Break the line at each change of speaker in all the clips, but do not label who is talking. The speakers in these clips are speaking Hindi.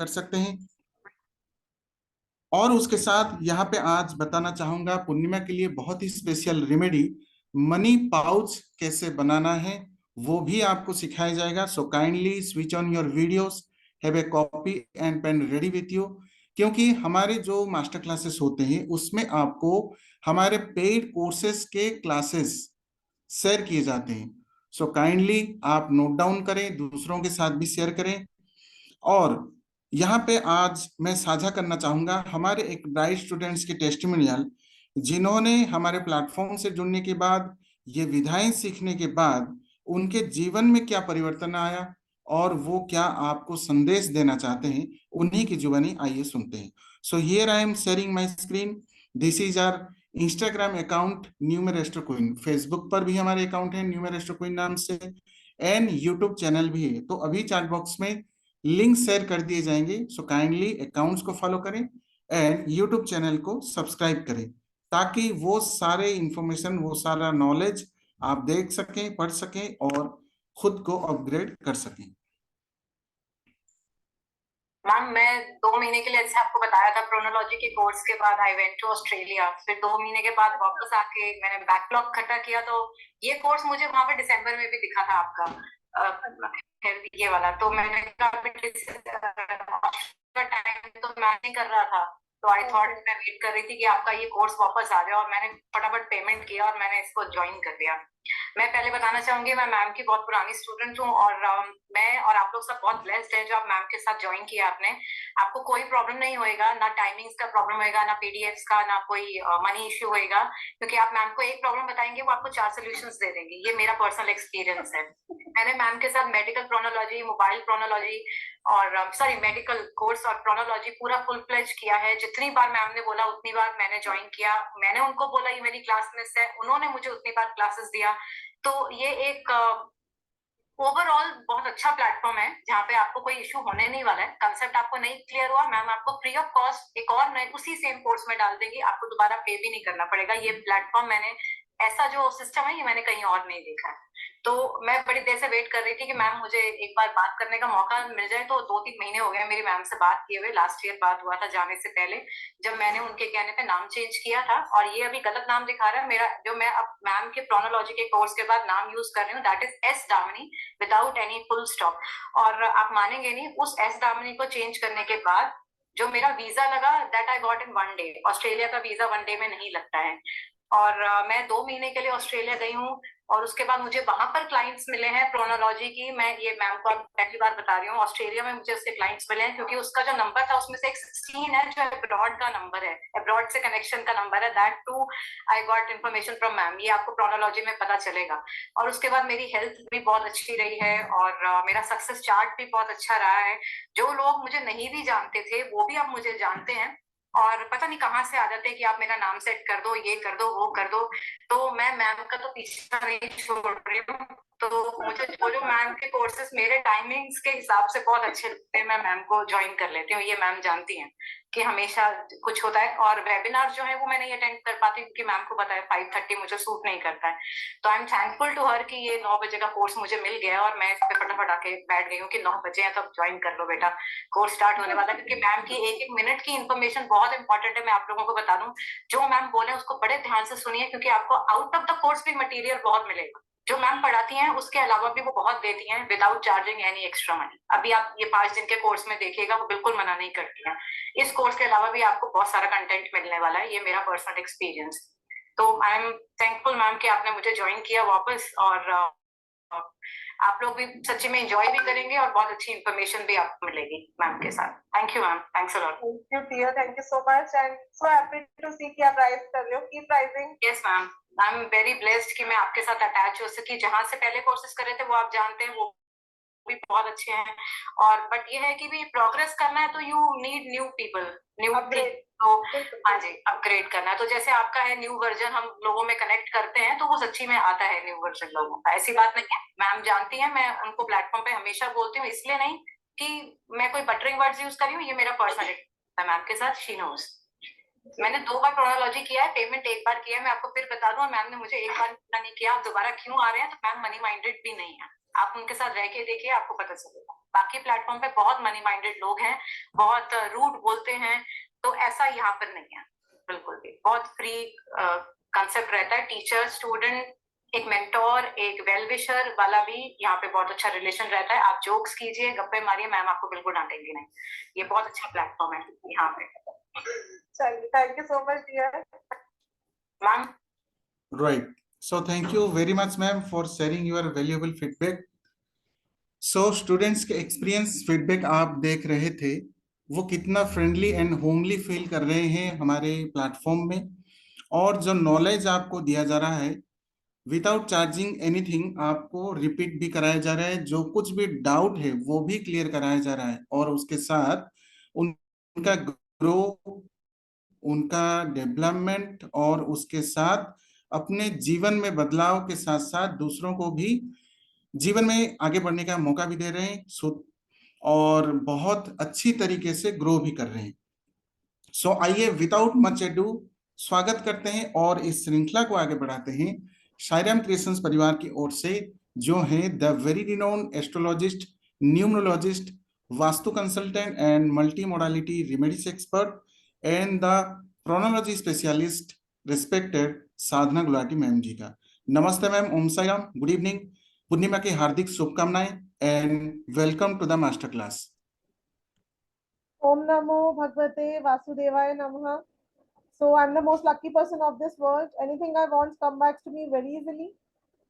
कर सकते हैं। और उसके साथ यहाँ पे आज बताना चाहूंगा पूर्णिमा के लिए बहुत ही स्पेशल रेमेडी, मनी पाउच कैसे बनाना है वो भी आपको सिखाया जाएगा। So kindly switch on your videos, have a copy and pen ready with you, क्योंकि हमारे जो मास्टर क्लासेस होते हैं उसमें आपको हमारे पेड कोर्सेज के क्लासेस शेयर किए जाते हैं। सो काइंडली आप नोट डाउन करें, दूसरों के साथ भी शेयर करें। और यहाँ पे आज मैं साझा करना चाहूंगा हमारे एक ब्राइट स्टूडेंट्स के टेस्टिमोनियल, जिन्होंने हमारे प्लेटफॉर्म से जुड़ने के बाद, ये विधाएं सीखने के बाद उनके जीवन में क्या परिवर्तन आया और वो क्या आपको संदेश देना चाहते हैं, उन्हीं की जुबानी आइए सुनते हैं। So here I am sharing my screen. This is our Instagram account Numerester Queen, Facebook पर भी हमारे अकाउंट है न्यूमेरेस्टर क्वीन नाम से, एंड यूट्यूब चैनल भी है। तो अभी चैट बॉक्स में लिंक शेयर कर दिए जाएंगे। सो काइंडली अकाउंट्स को फॉलो करें एंड यूट्यूब चैनल को सब्सक्राइब करें, ताकि वो सारे इंफॉर्मेशन, वो सारा नॉलेज आप देख सकें, पढ़ सकें और खुद को अपग्रेड कर सकें।
मैम मैं 2 महीने के लिए, जैसे आपको बताया था, प्रोनोलॉजी के कोर्स के बाद आई वेंट टू ऑस्ट्रेलिया। फिर 2 महीने के बाद वापस आके मैंने बैकलॉग इकट्ठा किया। तो ये कोर्स मुझे वहां पे दिसंबर में भी दिखा था आपका, ये वाला। तो मैंने टाइम तो मैं नहीं कर रहा था, तो आई थॉट मैं वेट कर रही थी कि आपका ये कोर्स वापस आ जाए, और मैंने फटाफट पेमेंट किया और मैंने इसको ज्वाइन कर दिया। मैं पहले बताना चाहूंगी, मैं मैम की बहुत पुरानी स्टूडेंट हूँ, और मैं और आप लोग सब बहुत ब्लेस्ड है जो आप मैम के साथ ज्वाइन किया आपने। आपको कोई प्रॉब्लम नहीं होएगा, ना टाइमिंग्स का प्रॉब्लम होएगा, ना पीडीएफ्स का, ना कोई मनी इश्यू होएगा, क्योंकि आप मैम को एक प्रॉब्लम बताएंगे वो आपको 4 सॉल्यूशंस दे देंगे। ये मेरा पर्सनल एक्सपीरियंस है। मैंने मैम के साथ मेडिकल प्रोनोलॉजी, मोबाइल प्रोनोलॉजी और मेडिकल कोर्स और प्रोनोलॉजी पूरा फुल फ्लेज किया है। जितनी बार मैम ने बोला उतनी बार मैंने ज्वाइन किया। मैंने उनको बोला ये मेरी क्लास मिस है, उन्होंने मुझे उतनी बार क्लासेस दिया। तो ये एक ओवरऑल बहुत अच्छा प्लेटफॉर्म है जहाँ पे आपको कोई इशू होने नहीं वाला है। कंसेप्ट आपको नहीं क्लियर हुआ, मैम आपको फ्री ऑफ कॉस्ट एक और नए उसी सेम कोर्स में डाल देंगी, आपको दोबारा पे भी नहीं करना पड़ेगा। ये प्लेटफॉर्म मैंने, ऐसा जो सिस्टम है ये मैंने कहीं और नहीं देखा है। तो मैं बड़ी देर से वेट कर रही थी कि मैम मुझे एक बार बात करने का मौका मिल जाए। तो 2-3 महीने हो गए मेरी मैम से बात किए हुए। लास्ट ईयर बात हुआ था जाने से पहले, जब मैंने उनके कहने पे नाम चेंज किया था, और ये अभी गलत नाम दिखा रहा है मेरा, जो मैं अब मैम के प्रोनोलॉजी के कोर्स के बाद नाम यूज कर रही हूँ, that is S Damini without any full stop. और आप मानेंगे नहीं, उस एस दामिनी को चेंज करने के बाद जो मेरा वीजा लगा, that I got in 1 day. Australia का वीजा 1 डे में नहीं लगता है। और मैं 2 महीने के लिए ऑस्ट्रेलिया गई हूँ, और उसके बाद मुझे वहां पर क्लाइंट्स मिले हैं प्रोनोलॉजी की। मैं ये मैम को पहली बार बता रही हूँ, ऑस्ट्रेलिया में मुझे उसके क्लाइंट्स मिले हैं, क्योंकि उसका जो नंबर था उसमें से एक 16 है जो अब्रॉड का नंबर है, अब्रॉड से कनेक्शन का नंबर है। That too I got information from ma'am, ये आपको प्रोनोलॉजी में पता चलेगा। और उसके बाद मेरी हेल्थ भी बहुत अच्छी रही है, और मेरा सक्सेस चार्ट भी बहुत अच्छा रहा है। जो लोग मुझे नहीं भी जानते थे वो भी अब मुझे जानते हैं, और पता नहीं कहाँ से आ जाते हैं कि आप मेरा नाम सेट कर दो, ये कर दो, वो कर दो। तो मैं मैम का तो पीछा नहीं छोड़ रही हूँ। तो मुझे जो मैम के कोर्सेज मेरे टाइमिंग्स के हिसाब से बहुत अच्छे लगते हैं, मैं मैम को ज्वाइन कर लेती हूँ। ये मैम जानती हैं कि हमेशा कुछ होता है। और वेबिनार जो है वो मैं नहीं अटेंड कर पाती, क्योंकि मैम को पता है 5:30 मुझे सूट नहीं करता है। तो I am thankful to her कि ये 9 बजे का कोर्स मुझे मिल गया, और मैं इस पे फटाफट आके बैठ गई हूँ कि 9 बजे है तो ज्वाइन कर लो बेटा, कोर्स स्टार्ट होने वाला है। क्योंकि मैम की एक एक मिनट की इन्फॉर्मेशन बहुत इंपॉर्टेंट है। मैं आप लोगों को बता दूं, जो मैम बोले उसको बड़े ध्यान से सुनिए, क्योंकि आपको आउट ऑफ द कोर्स भी मटेरियल बहुत मिलेगा। जो मैम पढ़ाती हैं उसके अलावा भी वो बहुत देती हैं without charging any extra money. अभी आप ये 5 दिन के कोर्स में देखिएगा, वो बिल्कुल मना नहीं करती हैं। इस कोर्स के अलावा भी आपको बहुत सारा कंटेंट मिलने वाला है, ये मेरा पर्सनल एक्सपीरियंस। तो आई एम थैंकफुल मैम कि आपने मुझे ज्वाइन किया वापस, और आप लोग भी सच्ची में एंजॉय भी करेंगे, और बहुत अच्छी इन्फॉर्मेशन भी आपको मिलेगी मैम के साथ। Thank you ma'am, thanks a lot.
Thank you dear, thank you so much, and so happy to see कि आप राइज कर रहे हो, keep rising.
Yes ma'am, I am very blessed कि मैं आपके साथ अटैच हो सकी। जहां से पहले कोर्सेज कर रहे थे वो आप जानते हैं, वो भी बहुत अच्छे हैं। और बट ये है कि भी प्रोग्रेस करना है तो you need new people, new upgrade. तो हाँ जी, अपग्रेड करना है। तो जैसे आपका है न्यू वर्जन, हम लोगों में कनेक्ट करते हैं तो वो सच्ची में आता है न्यू वर्जन लोगों का, ऐसी बात नहीं है। मैम जानती है, मैं उनको प्लेटफॉर्म पे हमेशा बोलती हूँ, इसलिए नहीं कि मैं कोई बटरिंग वर्ड्स यूज कर रही हूँ, ये मेरा पर्सनल है मैम के साथ। शी नोज मैंने 2 बार प्रोनोलॉजी किया है, पेमेंट 1 बार किया है। मैं आपको फिर बता दूं, मैम ने मुझे 1 बार नहीं किया, आप दोबारा क्यों आ रहे हैं? तो मैम मनी माइंडेड भी नहीं है, आप उनके साथ रह के देखिए, आपको पता चलेगा। बाकी प्लेटफॉर्म पे बहुत मनी माइंडेड लोग हैं, बहुत रूड बोलते हैं, तो ऐसा यहाँ पर नहीं है बिल्कुल भी। बहुत फ्री कंसेप्ट रहता है। टीचर स्टूडेंट, एक मेंटोर, एक वेल विशर वाला भी यहाँ पे बहुत अच्छा रिलेशन रहता है। आप जोक्स कीजिए, गप्पे मारिए, मैम आपको बिल्कुल डांटेंगी नहीं। ये बहुत अच्छा प्लेटफॉर्म है यहाँ पे।
चलिए, thank you so much dear
ma'am.
Right. So thank you very much, ma'am, for sharing your valuable feedback. So students के experience feedback आप देख रहे थे, वो कितना फ्रेंडली एंड होमली फील कर रहे हैं हमारे प्लेटफॉर्म में, और जो नॉलेज आपको दिया जा रहा है विदाउट चार्जिंग एनीथिंग आपको रिपीट भी कराया जा रहा है, जो कुछ भी डाउट है वो भी क्लियर कराया जा रहा है, और उसके साथ उनका ग्रो, उनका डेवलपमेंट और उसके साथ अपने जीवन में बदलाव के साथ साथ दूसरों को भी जीवन में आगे बढ़ने का मौका भी दे रहे हैं, और बहुत अच्छी तरीके से ग्रो भी कर रहे हैं। सो आइए विदाउट मच एडू स्वागत करते हैं और इस श्रृंखला को आगे बढ़ाते हैं साईराम क्रिएशंस परिवार की ओर से, जो है the very renowned astrologist, numerologist, vastu consultant and multi modality remedies expert and the pronology specialist respected Sadhana Gulati ma'am ji का। नमस्ते ma'am, Om Sairam, good evening, Purnima की हार्दिक शुभकामनाएं and welcome to the master class.
Om नमो भगवते वासुदेवाय नमः। So I'm the most lucky person of this world. Anything I want comes back to me very easily.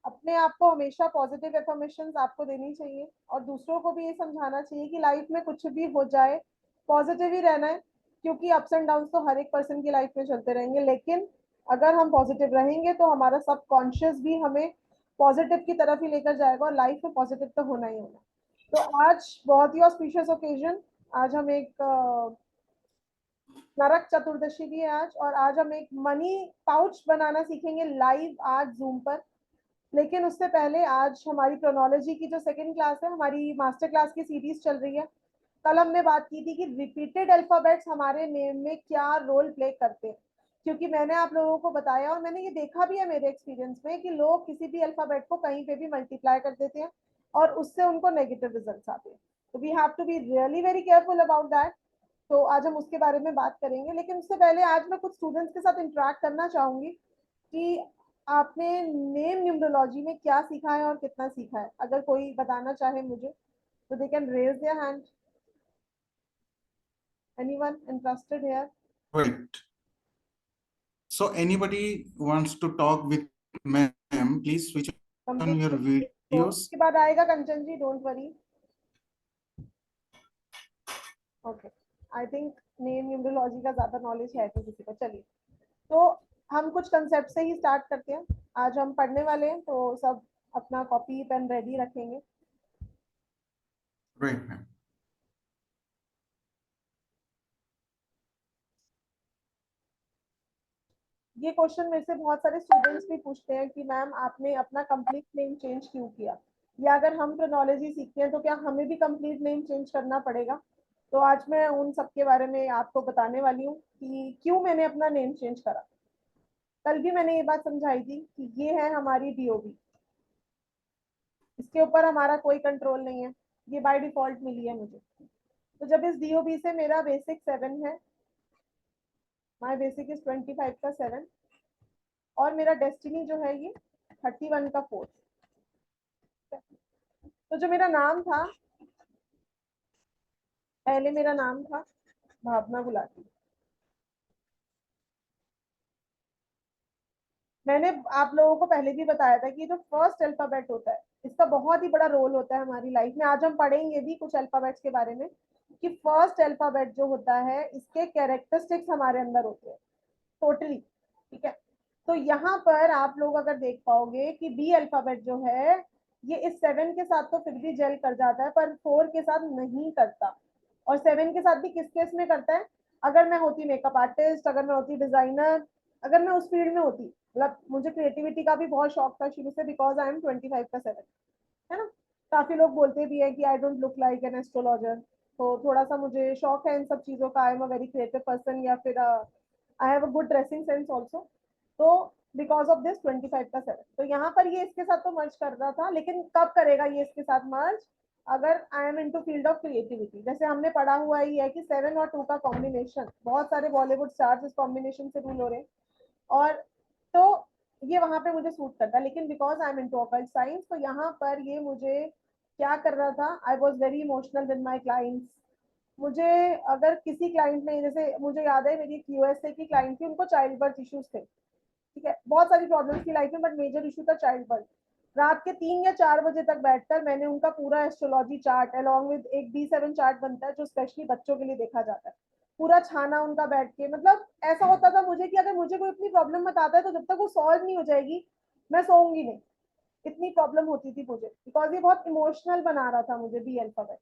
अपने आप को हमेशा पॉजिटिव एफर्मेशंस आपको देनी चाहिए और दूसरों को भी ये समझाना चाहिए कि लाइफ में कुछ भी हो जाए पॉजिटिव ही रहना है, क्योंकि अप्स एंड डाउन्स तो हर एक पर्सन की लाइफ में चलते रहेंगे, लेकिन अगर हम पॉजिटिव रहेंगे तो हमारा सब कॉन्शियस भी हमें पॉजिटिव की तरफ ही लेकर जाएगा और लाइफ में पॉजिटिव तो होना ही होना। तो आज बहुत ही ऑस्पिशियस ओकेजन, आज हम एक नरक चतुर्दशी भी है आज, और आज हम एक मनी पाउच बनाना सीखेंगे लाइव आज जूम पर। लेकिन उससे पहले आज हमारी क्रोनोलॉजी की जो सेकंड क्लास है, हमारी मास्टर क्लास की सीरीज चल रही है। कल हमने बात की थी कि रिपीटेड अल्फाबेट्स हमारे नेम में क्या रोल प्ले करते हैं, क्योंकि मैंने आप लोगों को बताया और मैंने ये देखा भी है मेरे एक्सपीरियंस में कि लोग किसी भी अल्फाबेट को कहीं पे भी मल्टीप्लाई कर देते हैं और उससे उनको नेगेटिव रिजल्ट्स आते हैं। तो we have to be really very careful about that. तो आज हम उसके बारे में बात करेंगे, लेकिन उससे पहले आज मैं कुछ स्टूडेंट्स के साथ इंटरेक्ट करना चाहूंगी कि आपने नेम न्यूमरोलॉजी में क्या सीखा है और कितना सीखा है। अगर कोई बताना चाहे मुझे तो they can raise their hand. Anyone interested here?
Great. So anybody wants to talk with ma'am, please switch on your
complete. तो
videos.
उसके बाद आएगा Kanchan ji, don't worry. Okay, I think name numerology का ज्यादा नॉलेज है तो किसी को। चलिए, तो हम कुछ कंसेप्ट से ही स्टार्ट करते हैं। आज हम पढ़ने वाले हैं तो सब अपना कॉपी पेन रेडी रखेंगे।
Great, ma'am.
ये क्वेश्चन मेरे से बहुत सारे स्टूडेंट्स भी पूछते हैं कि मैम आपने अपना कंप्लीट नेम चेंज क्यों किया, या अगर हम क्रोनोलॉजी सीखते हैं तो क्या हमें भी कंप्लीट नेम चेंज करना पड़ेगा। तो आज मैं उन सब के बारे में आपको बताने वाली हूँ कि क्यों मैंने अपना नेम चेंज करा। कल भी मैंने ये बात समझाई थी कि ये है हमारी डीओबी, इसके ऊपर हमारा कोई कंट्रोल नहीं है, ये बाय डिफॉल्ट मिली है मुझे। तो जब इस डीओबी से मेरा बेसिक 7 है, माय बेसिक इज 25 का 7, और मेरा डेस्टिनी जो है ये 31 का 4। तो जो मेरा नाम था, पहले मेरा नाम था भावना गुलाटी। मैंने आप लोगों को पहले भी बताया था कि जो फर्स्ट अल्फाबेट होता है इसका बहुत ही बड़ा रोल होता है हमारी लाइफ में। आज हम पढ़ेंगे भी कुछ अल्फाबेट्स के बारे में कि फर्स्ट अल्फाबेट जो होता है इसके कैरेक्टरिस्टिक्स हमारे अंदर होते हैं टोटली, ठीक है। तो यहाँ पर आप लोग अगर देख पाओगे कि बी अल्फाबेट जो है ये इस 7 के साथ तो फिर भी जेल कर जाता है, पर 4 के साथ नहीं करता। और 7 के साथ भी किस केस में करता है? अगर मैं होती मेकअप आर्टिस्ट, अगर मैं होती डिजाइनर, अगर मैं उस फील्ड में होती, मतलब मुझे क्रिएटिविटी का भी बहुत शौक था शुरू से, बिकॉज आई एम 25 का 7, है ना। काफी लोग बोलते भी है कि I don't look like an astrologer, तो थोड़ा सा मुझे शौक है इन सब चीजों का। I am a very creative person, या फिर I have a good dressing sense also. तो बिकॉज ऑफ दिस 25 का 7, तो यहाँ पर ये इसके साथ तो मर्ज कर रहा था, लेकिन कब करेगा ये इसके साथ मर्ज? अगर I am into field of creativity, जैसे हमने पढ़ा हुआ ही है कि 7 और 2 का कॉम्बिनेशन, बहुत सारे बॉलीवुड स्टार्स इस कॉम्बिनेशन से रूल हो रहे हैं, और तो ये वहां पे मुझे सूट करता है। लेकिन because I am into occult science, तो यहाँ पर ये मुझे क्या कर रहा था, I was very emotional with my clients. मुझे अगर किसी क्लाइंट ने, जैसे मुझे याद है मेरी यूएसए की क्लाइंट थी, उनको चाइल्ड बर्थ इश्यूज थे, ठीक है, बहुत सारी प्रॉब्लम्स थी लाइफ में, बट मेजर इशू था चाइल्ड बर्थ। रात के 3 या 4 बजे तक बैठकर मैंने उनका पूरा एस्ट्रोलॉजी चार्ट अलॉन्ग विद एक D7 चार्ट बनता है जो स्पेशली बच्चों के लिए देखा जाता है, पूरा छाना उनका बैठ के। मतलब ऐसा होता था मुझे कि अगर मुझे कोई अपनी प्रॉब्लम बताता है तो जब तक वो सॉल्व नहीं हो जाएगी मैं सोऊंगी नहीं, इतनी प्रॉब्लम होती थी मुझे, बिकॉज ये बहुत इमोशनल बना रहा था मुझे बी अल्फाबेट।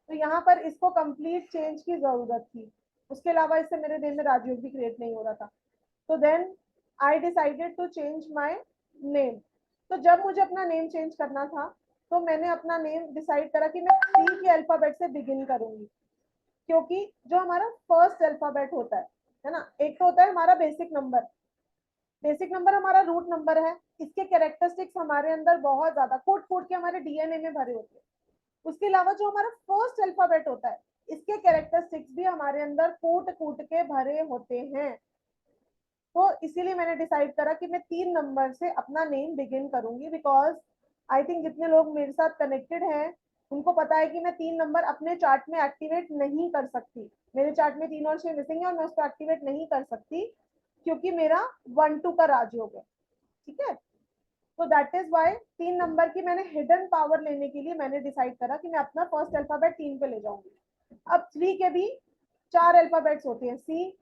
तो यहाँ पर इसको कंप्लीट चेंज की जरूरत थी। उसके अलावा इससे मेरे दिन में राजयोग भी क्रिएट नहीं हो रहा था। तो then I decided to change my name. तो जब मुझे अपना नेम चेंज करना था तो मैंने अपना नेम डिसाइड करा कि मैं C के अल्फाबेट से बिगिन करूंगी, क्योंकि जो हमारा फर्स्ट अल्फाबेट होता है ना, एक तो होता है हमारा बेसिक नंबर। बेसिक नंबर हमारा रूट नंबर है, इसके कैरेक्टरिस्टिक्स हमारे अंदर बहुत ज्यादा कूट कूट के हमारे डीएनए में भरे होते हैं। उसके अलावा जो हमारा फर्स्ट अल्फाबेट होता है, इसके कैरेक्टरिस्टिक्स भी हमारे अंदर कूट कूट के भरे होते हैं। तो इसीलिए मैंने डिसाइड करा कि मैं 3 नंबर से अपना नेम बिगिन करूंगी, बिकॉज आई थिंक जितने लोग मेरे साथ कनेक्टेड हैं उनको पता है कि मैं 3 नंबर अपने चार्ट में एक्टिवेट नहीं कर सकती। मेरे चार्ट में 3 और 6 मिसिंग है और मैं उसको एक्टिवेट नहीं कर सकती क्योंकि मेरा 1-2 का राजयोग है, ठीक है। तो दैट इज वाई 3 नंबर की मैंने हिडन पावर लेने के लिए मैंने डिसाइड करा कि मैं अपना फर्स्ट अल्फाबेट 3 पे ले जाऊंगी। अब 3 के भी 4 अल्फाबेट्स होते हैं, CGLS।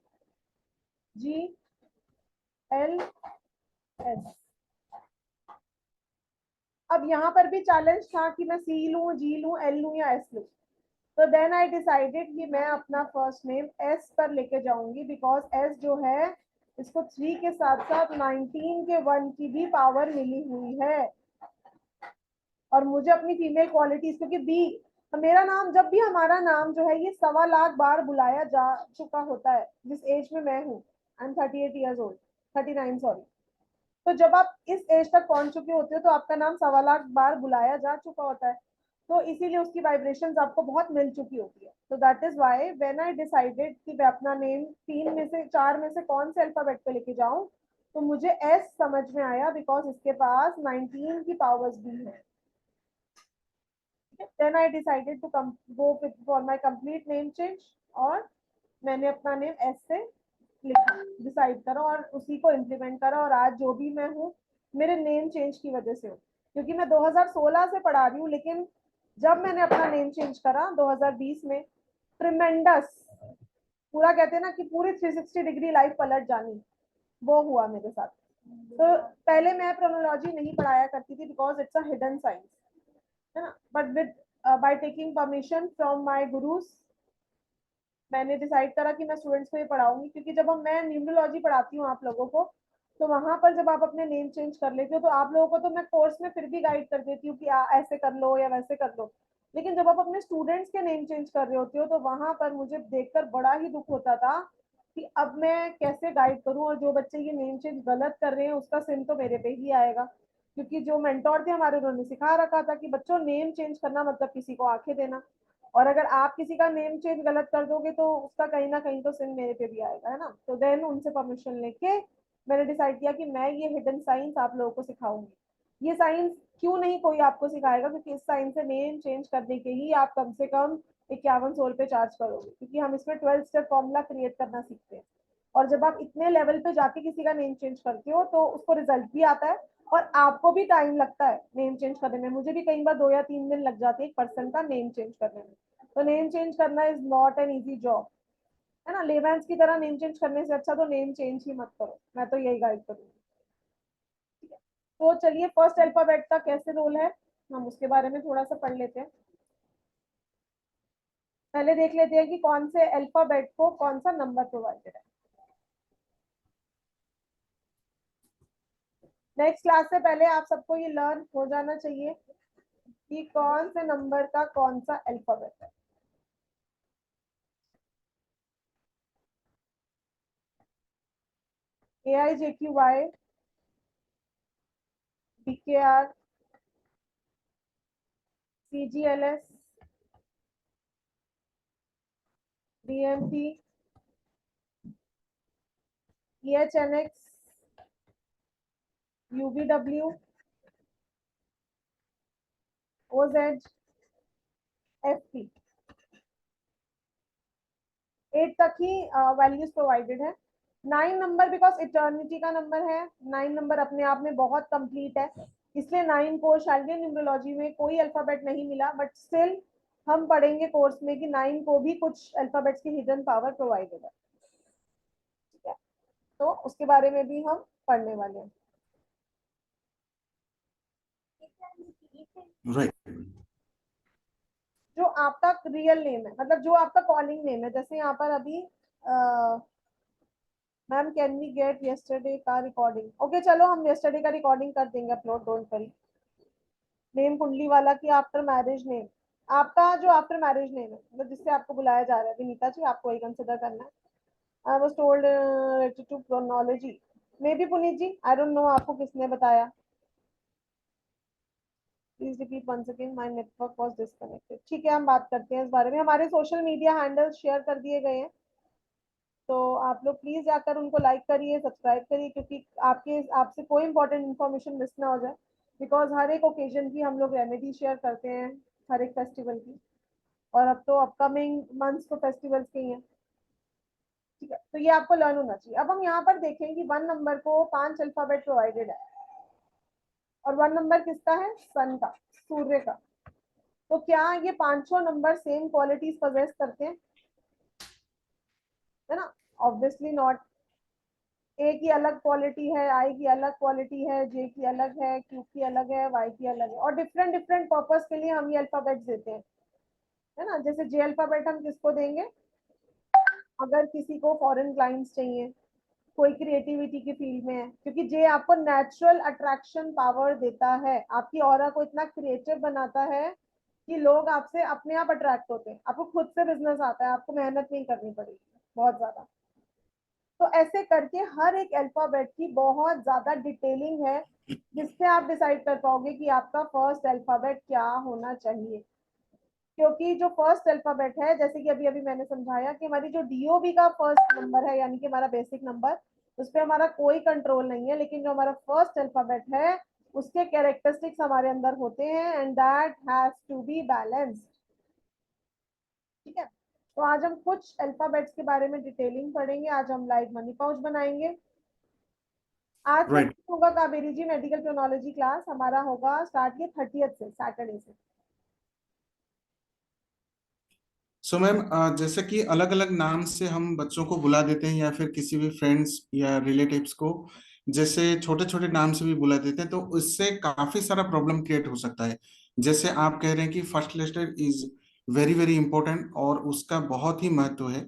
अब यहाँ पर भी चैलेंज था कि मैं C लूं, G लूं, L लूं या S लूं। तो देन आई डिसाइडेड कि मैं अपना फर्स्ट नेम S पर लेके जाऊंगी, बिकॉज S जो है इसको 3 के साथ साथ 19 के 1 की भी पावर मिली हुई है। और मुझे अपनी फीमेल क्वालिटीज, क्योंकि बी मेरा नाम, जब भी हमारा नाम जो है ये 1.25 बार बुलाया जा चुका होता है, जिस एज में मैं हूँ, I am 38 years old, 39 sorry. तो जब आप इस एज तक पहुंच चुके होते हो तो आपका नाम 1.25 बार बुलाया जा चुका होता है, तो इसीलिए उसकी वाइब्रेशंस आपको बहुत मिल चुकी होती है। तो that is why when I decided कि मैं अपना नेम 3 में से 4 में से कौन से अल्फाबेट पे लेके जाऊं, तो मुझे एस समझ में आया, बिकॉज इसके पास 19 की पावर्स भी है। Then I decided to go with for my complete name change, और मैंने अपना नेम एस से लिखा, डिसाइड करा और उसी को इम्प्लीमेंट करा। और आज जो भी मैं हूँ मेरे नेम चेंज की वजह से हूँ, क्योंकि मैं 2016 से पढ़ा रही हूँ, लेकिन जब मैंने अपना नेम चेंज करा 2020 में, ट्रिमेंडस, पूरा कहते हैं ना कि पूरी 360 डिग्री लाइफ पलट जानी, वो हुआ मेरे साथ। तो पहले मैं प्रोनोलॉजी नहीं पढ़ाया करती थी because it's a hidden science, है ना, but with by taking permission from my gurus मैंने डिसाइड करा कि मैं स्टूडेंट्स को ये पढ़ाऊंगी। क्योंकि जब मैं न्यूमरोलॉजी पढ़ाती हूँ आप लोगों को, तो वहां पर जब आप अपने नेम चेंज कर लेते हो तो आप लोगों को तो मैं कोर्स में फिर भी गाइड कर देती हूँ कि ऐसे कर लो या वैसे कर लो, लेकिन जब आप अपने स्टूडेंट्स के नेम चेंज कर रहे होते हो तो वहां पर मुझे देखकर बड़ा ही दुख होता था कि अब मैं कैसे गाइड करूं, और जो बच्चे ये नेम चेंज गलत कर रहे हैं उसका सिम तो मेरे पे ही आएगा। क्योंकि जो मेंटोर थे हमारे, उन्होंने सिखा रखा था कि बच्चों नेम चेंज करना मतलब किसी को आंखें देना, और अगर आप किसी का नेम चेंज गलत कर दोगे तो उसका कहीं ना कहीं तो सिन मेरे पे भी आएगा, है ना। तो देन उनसे परमिशन लेके मैंने डिसाइड किया कि मैं ये हिडन साइंस आप लोगों को सिखाऊंगी। ये साइंस क्यों नहीं कोई आपको सिखाएगा, क्योंकि इस साइंस से नेम चेंज करने के ही आप कम से कम 51 सोल पे चार्ज करोगे, क्योंकि हम इसमें 12 स्टेप फॉर्मूला क्रिएट करना सीखते हैं। और जब आप इतने लेवल पे जाके किसी का नेम चेंज करते हो तो उसको रिजल्ट भी आता है, और आपको भी टाइम लगता है नेम चेंज करने में। मुझे भी कई बार 2 या 3 दिन लग जाते हैं एक पर्सन का नेम चेंज करने में। तो नेम चेंज करना is not an easy job, है ना। लेमैन्स की तरह नेम चेंज करने से अच्छा तो नेम चेंज ही मत करो, मैं तो यही गाइड करूंगी, ठीक है। तो चलिए फर्स्ट अल्फाबेट का कैसे रोल है हम उसके बारे में थोड़ा सा पढ़ लेते हैं। पहले देख लेते हैं कि कौन से अल्फाबेट को कौन सा नंबर प्रोवाइडेड है। नेक्स्ट क्लास से पहले आप सबको ये लर्न हो जाना चाहिए कि कौन से नंबर का कौन सा अल्फाबेट है। AIJQY, BKR, CGLS, DMT, EHNX, UVW, OZ, FP। 8 तक ही वैल्यूज प्रोवाइडेड है। 9 नंबर बिकॉज इटर्निटी का नंबर है, 9 नंबर अपने आप में बहुत कंप्लीट है, इसलिए 9 को शाल्डियन न्यूमरोलॉजी में कोई अल्फाबेट नहीं मिला, बट स्टिल हम पढ़ेंगे कोर्स में कि 9 को भी कुछ अल्फाबेट्स की हिडन पावर प्रोवाइडेड है। ठीक है, तो उसके बारे में भी हम पढ़ने वाले हैं।
राइट।
जो आपका रियल नेम है, मतलब जो आपका कॉलिंग नेम है, जैसे यहाँ पर अभी ma'am can we get yesterday का रिकॉर्डिंग? ओके चलो हम यस्टरडे का रिकॉर्डिंग कर देंगे अपलोड, डोंट वरी। नेम कुंडली वाला की आफ्टर मैरिज नेम, आपका जो आफ्टर मैरिज नेम है, मतलब जिससे आपको बुलाया जा रहा है, विनीता जी आपको वही कंसिडर करना है। I was told related to chronology, maybe Puneet ji, I don't know आपको किसने बताया। Please repeat once again, my network was disconnected. ठीक है, हम बात करते हैं इस बारे में। हमारे सोशल मीडिया हैंडल्स शेयर कर दिए गए हैं, तो आप लोग प्लीज जाकर उनको लाइक करिए, सब्सक्राइब करिए, क्योंकि आपसे कोई इंपॉर्टेंट इन्फॉर्मेशन मिस ना हो जाए, बिकॉज हर एक ओकेजन की हम लोग रेमेडी शेयर करते हैं, हर एक फेस्टिवल की, और अब तो अपकमिंग मंथ्स तो फेस्टिवल्स के ही हैं। ठीक है, तो ये आपको लर्न होना चाहिए। अब हम यहाँ पर देखें कि 1 नंबर को 5 अल्फाबेट प्रोवाइडेड है, और 1 नंबर किसका है? सन का, सूर्य का। तो क्या ये पांचों नंबर सेम क्वालिटीज पजेस करते हैं? है ना? Obviously not. ए की अलग क्वालिटी है, आई की अलग क्वालिटी है, जे की अलग है, क्यू की अलग है, वाई की अलग है, और डिफरेंट डिफरेंट पर्पस के लिए हम ये अल्फाबेट्स देते हैं, है ना? जैसे जे अल्फाबेट हम किसको देंगे? अगर किसी को फॉरेन क्लाइंट्स चाहिए, कोई क्रिएटिविटी की फील्ड में है, क्योंकि जे आपको नेचुरल अट्रैक्शन पावर देता है, आपकी ऑरा को इतना क्रिएटिव बनाता है कि लोग आपसे अपने आप अट्रैक्ट होते हैं, आपको खुद से बिजनेस आता है, आपको मेहनत नहीं करनी पड़ेगी बहुत ज्यादा। तो ऐसे करके हर एक अल्फाबेट की बहुत ज्यादा डिटेलिंग है, जिससे आप डिसाइड कर पाओगे कि आपका फर्स्ट अल्फाबेट क्या होना चाहिए। क्योंकि जो फर्स्ट अल्फाबेट है, जैसे कि अभी अभी मैंने समझाया कि हमारी जो डीओबी का फर्स्ट नंबर है, यानी कि हमारा बेसिक नंबर, उस पर हमारा कोई कंट्रोल नहीं है, लेकिन जो हमारा फर्स्ट अल्फाबेट है उसके कैरेक्टरिस्टिक्स हमारे अंदर होते हैं, and that has to be balanced. ठीक है, तो आज हम कुछ अल्फाबेट्स के बारे में डिटेलिंग पढ़ेंगे। आज हम लाइव मनी पाउच बनाएंगे। आज से
राइट।
होगा कावेरी जी मेडिकल क्रोनोलॉजी क्लास, हमारा होगा स्टार्ट ये 30th से, सैटरडे से।
सो मैम, जैसे कि अलग अलग नाम से हम बच्चों को बुला देते हैं, या फिर किसी भी फ्रेंड्स या रिलेटिव्स को जैसे छोटे छोटे नाम से भी बुला देते हैं, तो उससे काफी सारा प्रॉब्लम क्रिएट हो सकता है। जैसे आप कह रहे हैं कि first letter is very very important और उसका बहुत ही महत्व है।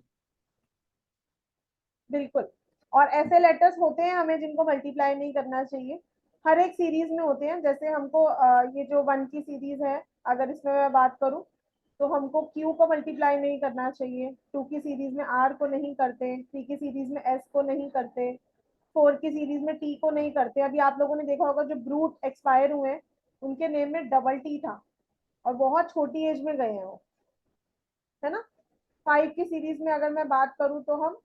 बिल्कुल, और ऐसे लेटर्स होते हैं हमें जिनको मल्टीप्लाई नहीं करना चाहिए, हर एक सीरीज में होते हैं। जैसे हमको ये जो 1 की सीरीज है, अगर इसमें मैं बात करूं, तो हमको Q को मल्टीप्लाई नहीं करना चाहिए, 2 की सीरीज में R को नहीं करते, 3 की सीरीज में S को नहीं करते, 4 की सीरीज में T को नहीं करते। अभी आप लोगों ने देखा होगा जो ब्रूट एक्सपायर हुए हैं, उनके नेम में डबल T था, और बहुत छोटी एज में गए हैं वो, है ना? 5 की सीरीज में अगर मैं बात करूं तो हम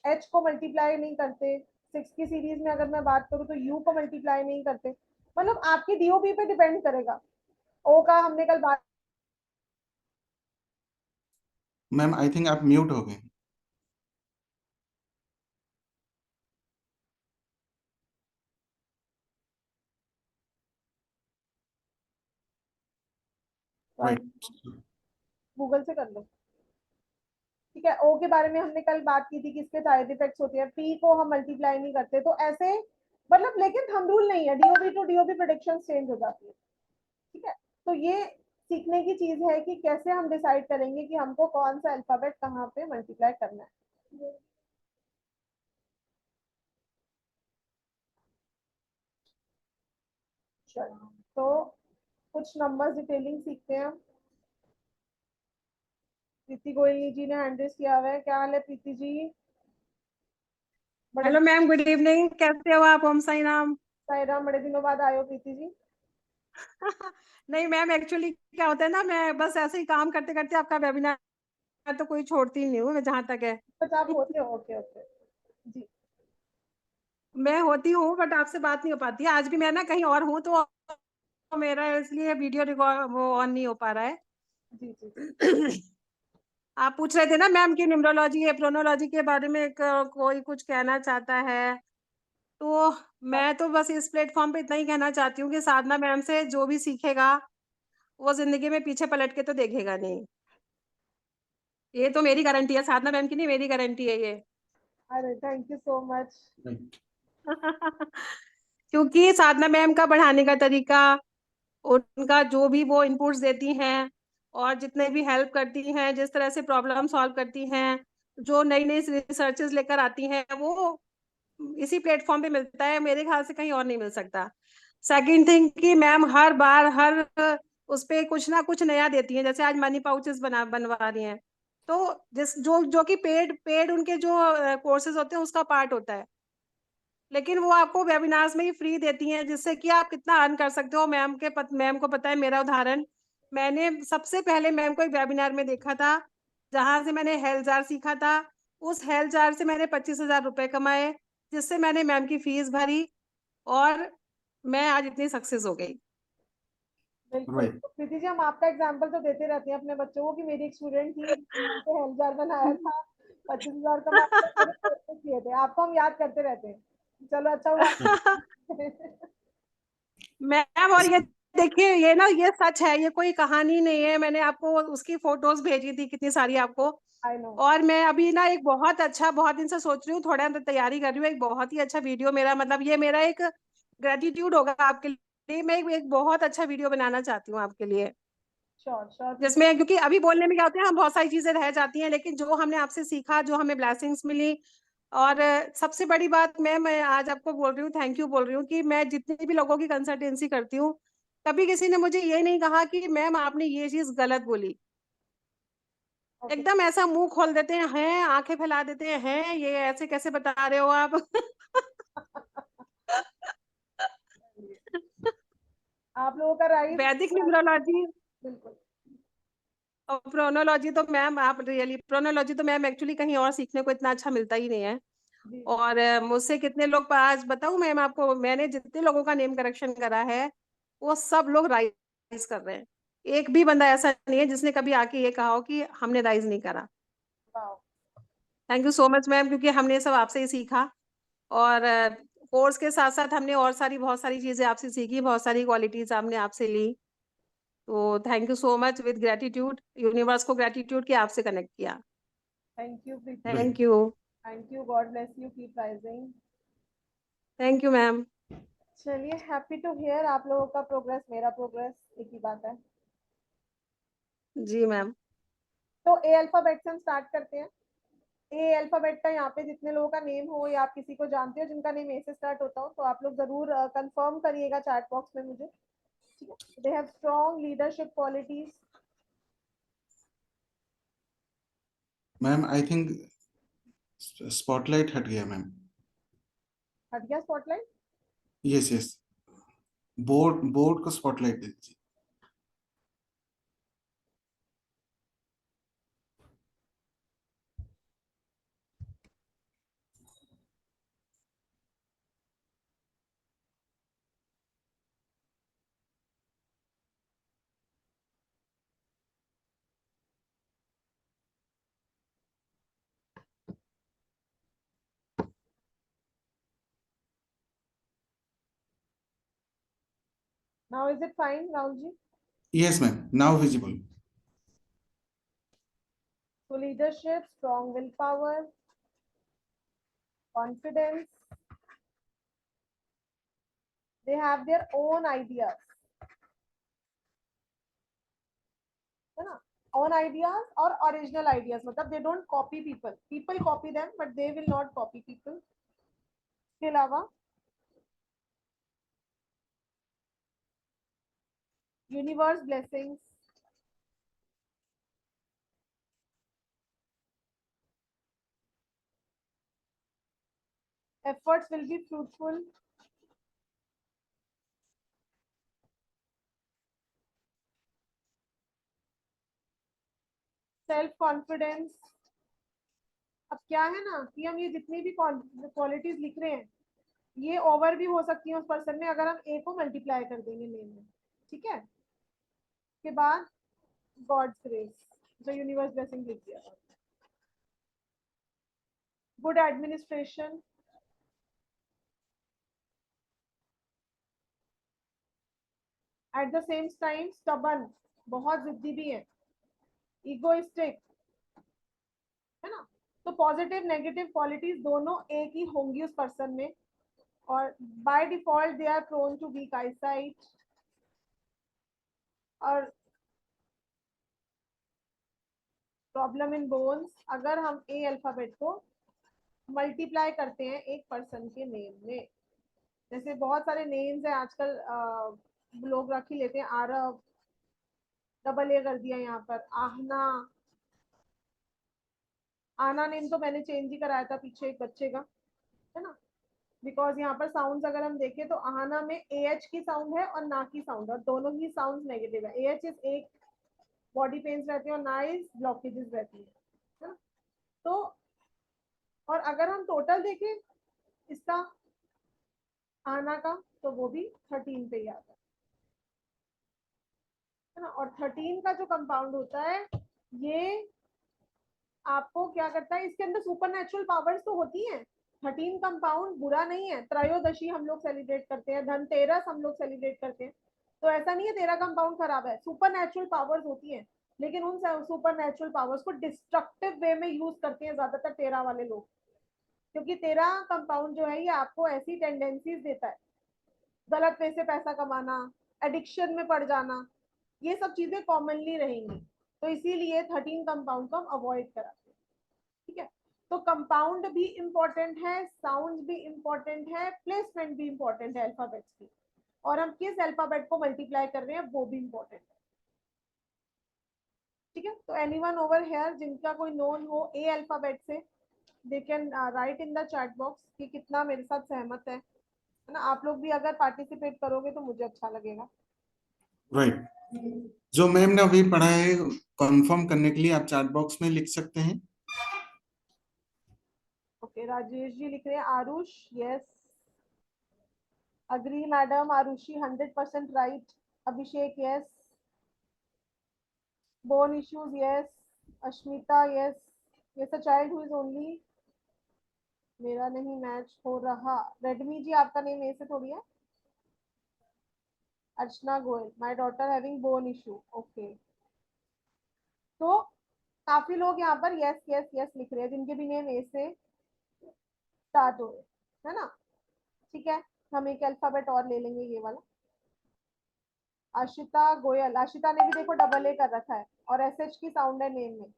एच को मल्टीप्लाई नहीं करते। 6 की सीरीज में अगर मैं बात करूं तो यू को मल्टीप्लाई नहीं करते। मतलब आपकी डीओबी पे डिपेंड करेगा। ओ का हमने कल बात,
मैम आई थिंक आप म्यूट हो गए। राइट।
गूगल से कर लो। ठीक है, ओ के बारे में हमने कल बात की थी कि इसके साइड इफेक्ट्स होते हैं, पी को हम मल्टीप्लाई नहीं करते, तो ऐसे मतलब, लेकिन थंब रूल नहीं है, DOB to DOB prediction change हो जाती है। ठीक है, तो ये सीखने की चीज है कि कैसे हम डिसाइड करेंगे कि हमको कौन सा अल्फाबेट कहाँ पे मल्टीप्लाई करना है। चलो, तो कुछ नंबर्स डिटेलिंग सीखते हैं हम। प्रीति गोयल जी ने हैंडल्स किया हुआ है। क्या हाल है प्रीति जी? बड़े
हेलो मैम, गुड इवनिंग। कैसे हो आप? ओम साई राम।
साई राम, बड़े दिनों बाद आए हो प्रीति जी।
नहीं मैम, एक्चुअली क्या होता है ना, मैं बस ऐसे ही काम करते करते आपका वेबिनार तो कोई छोड़ती नहीं हूँ, मैं जहां तक है।
बट आप होते हो, ओके ओके जी।
मैं होती हूँ बट आपसे बात नहीं हो पाती है। आज भी मैं ना कहीं और हूँ, तो मेरा इसलिए वीडियो रिकॉर्ड वो ऑन नहीं हो पा रहा है।
जी जी
आप पूछ रहे थे ना मैम की न्यूमरोलॉजी या प्रोनोलॉजी के बारे में, कोई कुछ कहना चाहता है तो मैं तो बस इस प्लेटफॉर्म पे इतना ही कहना चाहती हूँ कि साधना मैम से जो भी सीखेगा वो जिंदगी में पीछे पलट के तो देखेगा नहीं। ये तो मेरी गारंटी है, साधना मैम की नहीं, मेरी गारंटी है ये।
अरे थैंक यू सो मच।
क्योंकि साधना मैम का पढ़ाने का तरीका, उनका जो भी वो इनपुट्स देती हैं और जितने भी हेल्प करती हैं, जिस तरह से प्रॉब्लम सॉल्व करती हैं, जो नई नई रिसर्चेस लेकर आती हैं, वो इसी प्लेटफॉर्म पे मिलता है, मेरे ख्याल से कहीं और नहीं मिल सकता। सेकंड थिंग कि मैम हर बार हर उस पे कुछ ना कुछ नया देती हैं, जैसे आज मनी पाउचेस बनवा रही हैं, तो जिस जो जो कि पेड उनके जो कोर्सेज होते हैं उसका पार्ट होता है, लेकिन वो आपको वेबिनार्स में ही फ्री देती हैं, जिससे कि आप कितना अर्न कर सकते हो। मैम को पता है। मेरा उदाहरण, मैंने सबसे पहले मैम को एक वेबिनार में देखा था, जहां से मैंने हेल्थ जार सीखा था। उस हेल्थ जार से मैंने 25,000 रुपए कमाए, जिससे मैंने मैम की फीस भरी और मैं आज इतनी सक्सेस हो गई।
बिल्कुल।
राइट।
तो प्रीति जी, हम आपका एग्जांपल तो देते रहते हैं अपने बच्चों को कि मेरी एक स्टूडेंट थी जिसने हेल्थ बनाया था, 25,000 कमाए थे, मेरे कोर्सेज किए थे। आपको हम याद करते रहते हैं। चलो अच्छा हुआ।
मैम और ये देखिए, ये ना ये सच है, ये कोई कहानी नहीं है। मैंने आपको उसकी फोटोज भेजी थी कितनी सारी आपको।
I know.
और मैं अभी ना एक बहुत दिन से सोच रही हूँ, थोड़ा तैयारी कर रही हूँ, एक बहुत ही अच्छा वीडियो, मेरा मतलब ये मेरा एक ग्रेटिट्यूड होगा आपके लिए। मैं एक बहुत अच्छा वीडियो बनाना चाहती हूँ आपके लिए,
श्योर श्योर।
जिसमें, क्योंकि अभी बोलने में क्या होता है, हम बहुत सारी चीजें रह जाती हैं, लेकिन जो हमने आपसे सीखा, जो हमें ब्लेसिंग्स मिली, और सबसे बड़ी बात, मैं आज आपको बोल रही हूँ, थैंक यू बोल रही हूँ कि मैं जितने भी लोगों की कंसल्टेंसी करती हूँ, कभी किसी ने मुझे ये नहीं कहा कि मैम आपने ये चीज गलत बोली।
ओके।
एकदम ऐसा मुंह खोल देते हैं, आंखें फैला देते हैं, ये ऐसे कैसे बता रहे हो आप।
आप लोगों का राइट।
वैदिक न्यूमरोलॉजी
बिल्कुल।
और प्रोनोलॉजी तो मैम, आप रियली, प्रोनोलॉजी तो मैम एक्चुअली कहीं और सीखने को इतना अच्छा मिलता ही नहीं है।
जी
और मुझसे कितने लोग, आज बताऊं मैम आपको, मैंने जितने लोगों का नेम करेक्शन करा है, वो सब लोग राइज कर रहे हैं। एक भी बंदा ऐसा नहीं है जिसने कभी आके ये कहा हो कि हमने राइज नहीं करा।
Wow.
Thank you so much ma'am, क्योंकि हमने सब आपसे ही सीखा। और कोर्स के साथ साथ हमने और बहुत सारी चीजें आपसे सीखी, बहुत सारी क्वालिटीज हमने आपसे ली। तो thank you so much, with gratitude, universe को ग्रेटिट्यूड कि आपसे कनेक्ट किया।
Thank you Preeti ji.
Thank you.
Thank you, god bless you, keep rising.
Thank you ma'am.
चलिए, हैप्पी टू हियर आप लोगों का प्रोग्रेस, मेरा प्रोग्रेस एक ही बात है।
जी मैम।
तो ए अल्फाबेट से हम स्टार्ट करते हैं। ए अल्फाबेट का यहाँ पे जितने लोगों का नेम हो या आप किसी को जानते हो जिनका नेम ए से स्टार्ट होता हो, तो आप लोग जरूर कंफर्म करिएगा चैट बॉक्स में मुझे। ठीक है। They have strong leadership qualities.
Ma'am I think spotlight हट गया मैम।
हट गया spotlight?
Yes yes, board board को स्पॉटलाइट दे दीजिए।
Now is it fine Rahul ji?
Yes ma'am, now visible.
So leadership, strong willpower, confidence. They have their own ideas. है ना? Own ideas or original ideas. मतलब they don't copy people. People copy them, but they will not copy people. इसके अलावा universe blessings. Efforts will be fruitful. Self confidence. अब क्या है ना कि हम ये जितनी भी क्वालिटीज लिख रहे हैं ये ओवर भी हो सकती है उस पर्सन में अगर हम ए को मल्टीप्लाई कर देंगे नेम में, ठीक है। के बाद गॉड्स ग्रेस, जो यूनिवर्स ब्लेसिंग लिख दिया था। Good administration, at the same time stubborn, बहुत जिद्दी भी है, इगोइस्टिक, है ना। तो पॉजिटिव नेगेटिव क्वालिटीज दोनों एक ही होंगी उस पर्सन में। और by default they are prone to weak eyesight. और प्रॉब्लम इन बोन्स, अगर हम ए अल्फाबेट को मल्टीप्लाई करते हैं एक पर्सन के नेम में, जैसे बहुत सारे नेम्स हैं आजकल लोग रख ही लेते हैं, आरव, डबल ए कर दिया यहाँ पर, आहना। आना नेम तो मैंने चेंज ही कराया था पीछे एक बच्चे का, है ना। बिकॉज यहाँ पर साउंड्स अगर हम देखें तो आहना में ए एच की साउंड है और ना की साउंड है, और दोनों ही साउंड्स नेगेटिव है। ए एच इज एक बॉडी पेन्स रहती है और ना इज ब्लॉकेजेस रहती है ना। तो और अगर हम टोटल देखें इसका आना का तो वो भी 13 पे ही आता है ना। और 13 का जो कंपाउंड होता है ये आपको क्या करता है, इसके अंदर सुपर नेचुरल पावर्स तो होती हैं। 13 कंपाउंड बुरा नहीं है। त्रयोदशी हम लोग सेलिब्रेट करते हैं, धनतेरस हम लोग सेलिब्रेट करते हैं, तो ऐसा नहीं है 13 कंपाउंड खराब है, सुपर नेचुरल पावर्स होती हैं। लेकिन उन सुपर नेचुरल पावर्स को डिस्ट्रक्टिव वे में यूज करते हैं ज्यादातर 13 वाले लोग, क्योंकि 13 कंपाउंड जो है ये आपको ऐसी टेंडेंसीज देता है, गलत वे से पैसा कमाना, एडिक्शन में पड़ जाना, ये सब चीजें कॉमनली रहेंगी। तो इसीलिए 13 कंपाउंड को हम अवॉइड कराते हैं, ठीक है। तो कंपाउंड भी इंपॉर्टेंट है, साउंड भी इंपॉर्टेंट है, प्लेसमेंट भी इंपॉर्टेंट है अल्फाबेट्स की, और हम किस अल्फाबेट को मल्टीप्लाई कर रहे हैं वो भी इंपॉर्टेंट है, ठीक है। तो एनीवन ओवर हियर जिनका कोई नोन हो ए अल्फाबेट से, they can write in the chat box कि कितना मेरे साथ सहमत है ना। आप लोग भी अगर पार्टिसिपेट करोगे तो मुझे अच्छा लगेगा।
राइट, जो मैम ने अभी पढ़ा है कंफर्म करने के लिए आप चैट बॉक्स में लिख सकते हैं।
ओके, राजेश जी लिख रहे हैं Aarush, yes agree madam, Aarushi 100% right, Abhishek yes, bone issues yes, Ashmita yes, yes a child who is only, मेरा नहीं मैच हो रहा, रेडमी जी आपका नेम ए से थोड़ी है। Archana Goyal, my daughter having bone issue, okay. तो काफी लोग यहाँ पर यस यस यस लिख रहे हैं जिनके भी नेम ए से स्टार्ट हो रहे है ना, ठीक है। हम एक अल्फाबेट और ले लेंगे, ये वाला। आशिता गोयल, आशिता ने भी देखो डबल ए कर रखा है और एस एच की साउंड है नेम में।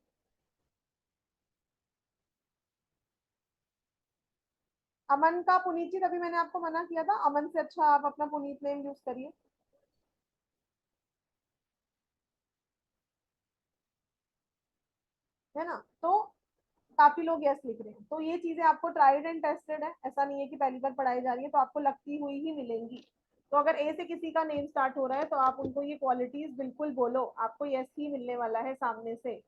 अमन का पुनीत जी, तभी मैंने आपको मना किया था, अमन से अच्छा आप अपना पुनीत नेम यूज करिए, है ना। तो काफी लोग यस लिख रहे हैं, तो ये चीजें आपको ट्राइड एंड टेस्टेड है, ऐसा नहीं है कि पहली बार पढ़ाई जा रही है, तो आपको लगती हुई ही मिलेंगी। तो अगर ए से किसी का नेम स्टार्ट हो रहा है तो आप उनको ये क्वालिटीज बिल्कुल बोलो, आपको यस ही मिलने वाला है सामने से।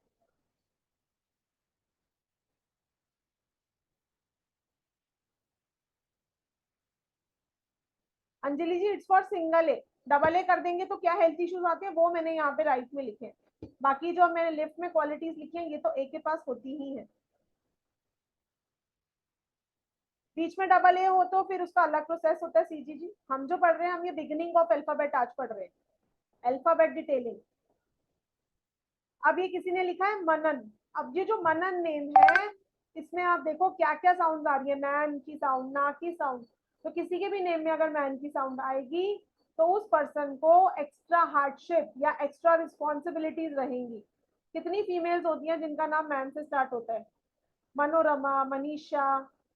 Anjali ji it's for single A, double A कर देंगे तो क्या हेल्थ इश्यूज आते हैं वो मैंने यहाँ पे राइट में लिखे हैं। बाकी जो मैंने लेफ्ट में क्वालिटीज लिखी हैं ये तो ए के पास होती ही है। बीच में डबल ए हो तो फिर उसका अलग प्रोसेस होता है। सीजी जी हम जो पढ़ रहे हैं हम ये बिगिनिंग ऑफ अल्फाबेट आज पढ़ रहे हैं, अल्फाबेट डिटेलिंग। अब ये किसी ने लिखा है मनन, अब ये जो मनन नेम है इसमें आप देखो क्या क्या साउंड आ रही है, मैन की साउंड, ना की साउंड। तो किसी के भी नेम में अगर मैन की साउंड आएगी तो उस पर्सन को एक्स्ट्रा हार्डशिप या एक्स्ट्रा रिस्पॉन्सिबिलिटीज रहेंगी। कितनी फीमेल्स होती हैं जिनका नाम मैन से स्टार्ट होता है, मनोरमा, मनीषा,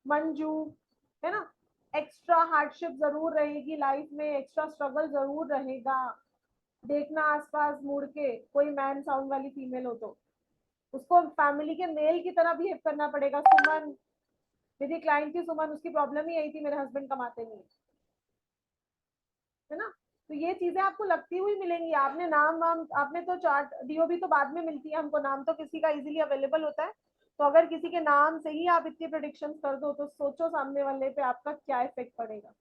मंजू, है ना। एक्स्ट्रा हार्डशिप जरूर रहेगी लाइफ में, एक्स्ट्रा स्ट्रगल जरूर रहेगा। देखना आसपास मुड़ के कोई मैन साउंड वाली फीमेल हो तो उसको फैमिली के मेल की तरह बिहेव करना पड़ेगा। सुमन, मेरी क्लाइंट थी सुमन, उसकी प्रॉब्लम ही यही थी मेरे हस्बैंड कमाते नहीं, है ना। तो ये चीजें आपको लगती हुई मिलेंगी। आपने नाम वाम, आपने तो चार्ट डीओबी तो बाद में मिलती है हमको, नाम तो किसी का इजीली अवेलेबल होता है। तो अगर किसी के नाम से ही आप इतनी प्रेडिक्शन कर दो तो सोचो सामने वाले पे आपका क्या इफेक्ट पड़ेगा।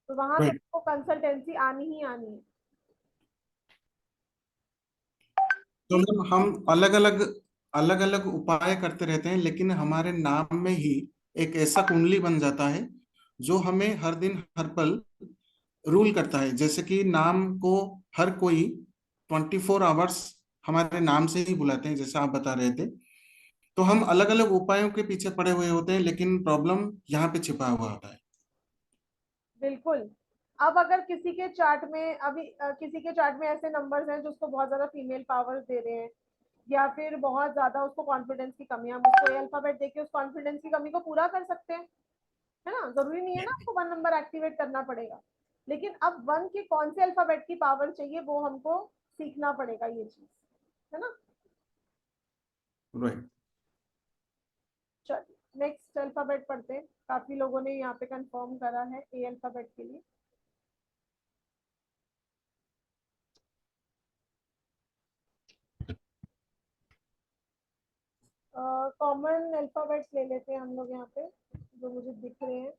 तो वहां पे
राइट।
आपको कंसल्टेंसी आनी ही आनी है।
तो मैम हम अलग अलग उपाय करते रहते हैं, लेकिन हमारे नाम में ही एक ऐसा कुंडली बन जाता है जो हमें हर दिन हर पल रूल करता है। जैसे कि नाम को हर कोई 24 आवर्स हमारे नाम से ही बुलाते हैं, जैसे आप बता रहे थे। तो हम अलग अलग उपायों के पीछे पड़े हुए होते हैं, लेकिन प्रॉब्लम यहाँ पे छिपा हुआ होता है।
बिल्कुल। अब अगर किसी के चार्ट में अभी किसी के चार्ट में ऐसे नंबर्स हैं जो उसको बहुत ज्यादा फीमेल पावर्स दे रहे हैं, या फिर बहुत ज्यादा उसको कॉन्फिडेंस की कमी है, हम उसको अल्फाबेट देके उस कॉन्फिडेंस की कमी को पूरा कर सकते हैं, है ना। जरूरी नहीं है ना आपको 1 नंबर एक्टिवेट करना पड़ेगा। लेकिन अब 1 के कौन से अल्फाबेट की पावर चाहिए वो हमको सीखना पड़ेगा, ये चीज, है ना।
राइट।
चलिए नेक्स्ट अल्फाबेट पढ़ते हैं। काफी लोगों ने यहाँ पे कंफर्म करा है ए अल्फाबेट के लिए। कॉमन अल्फाबेट्स ले लेते हैं हम लोग यहाँ पे जो मुझे दिख रहे हैं।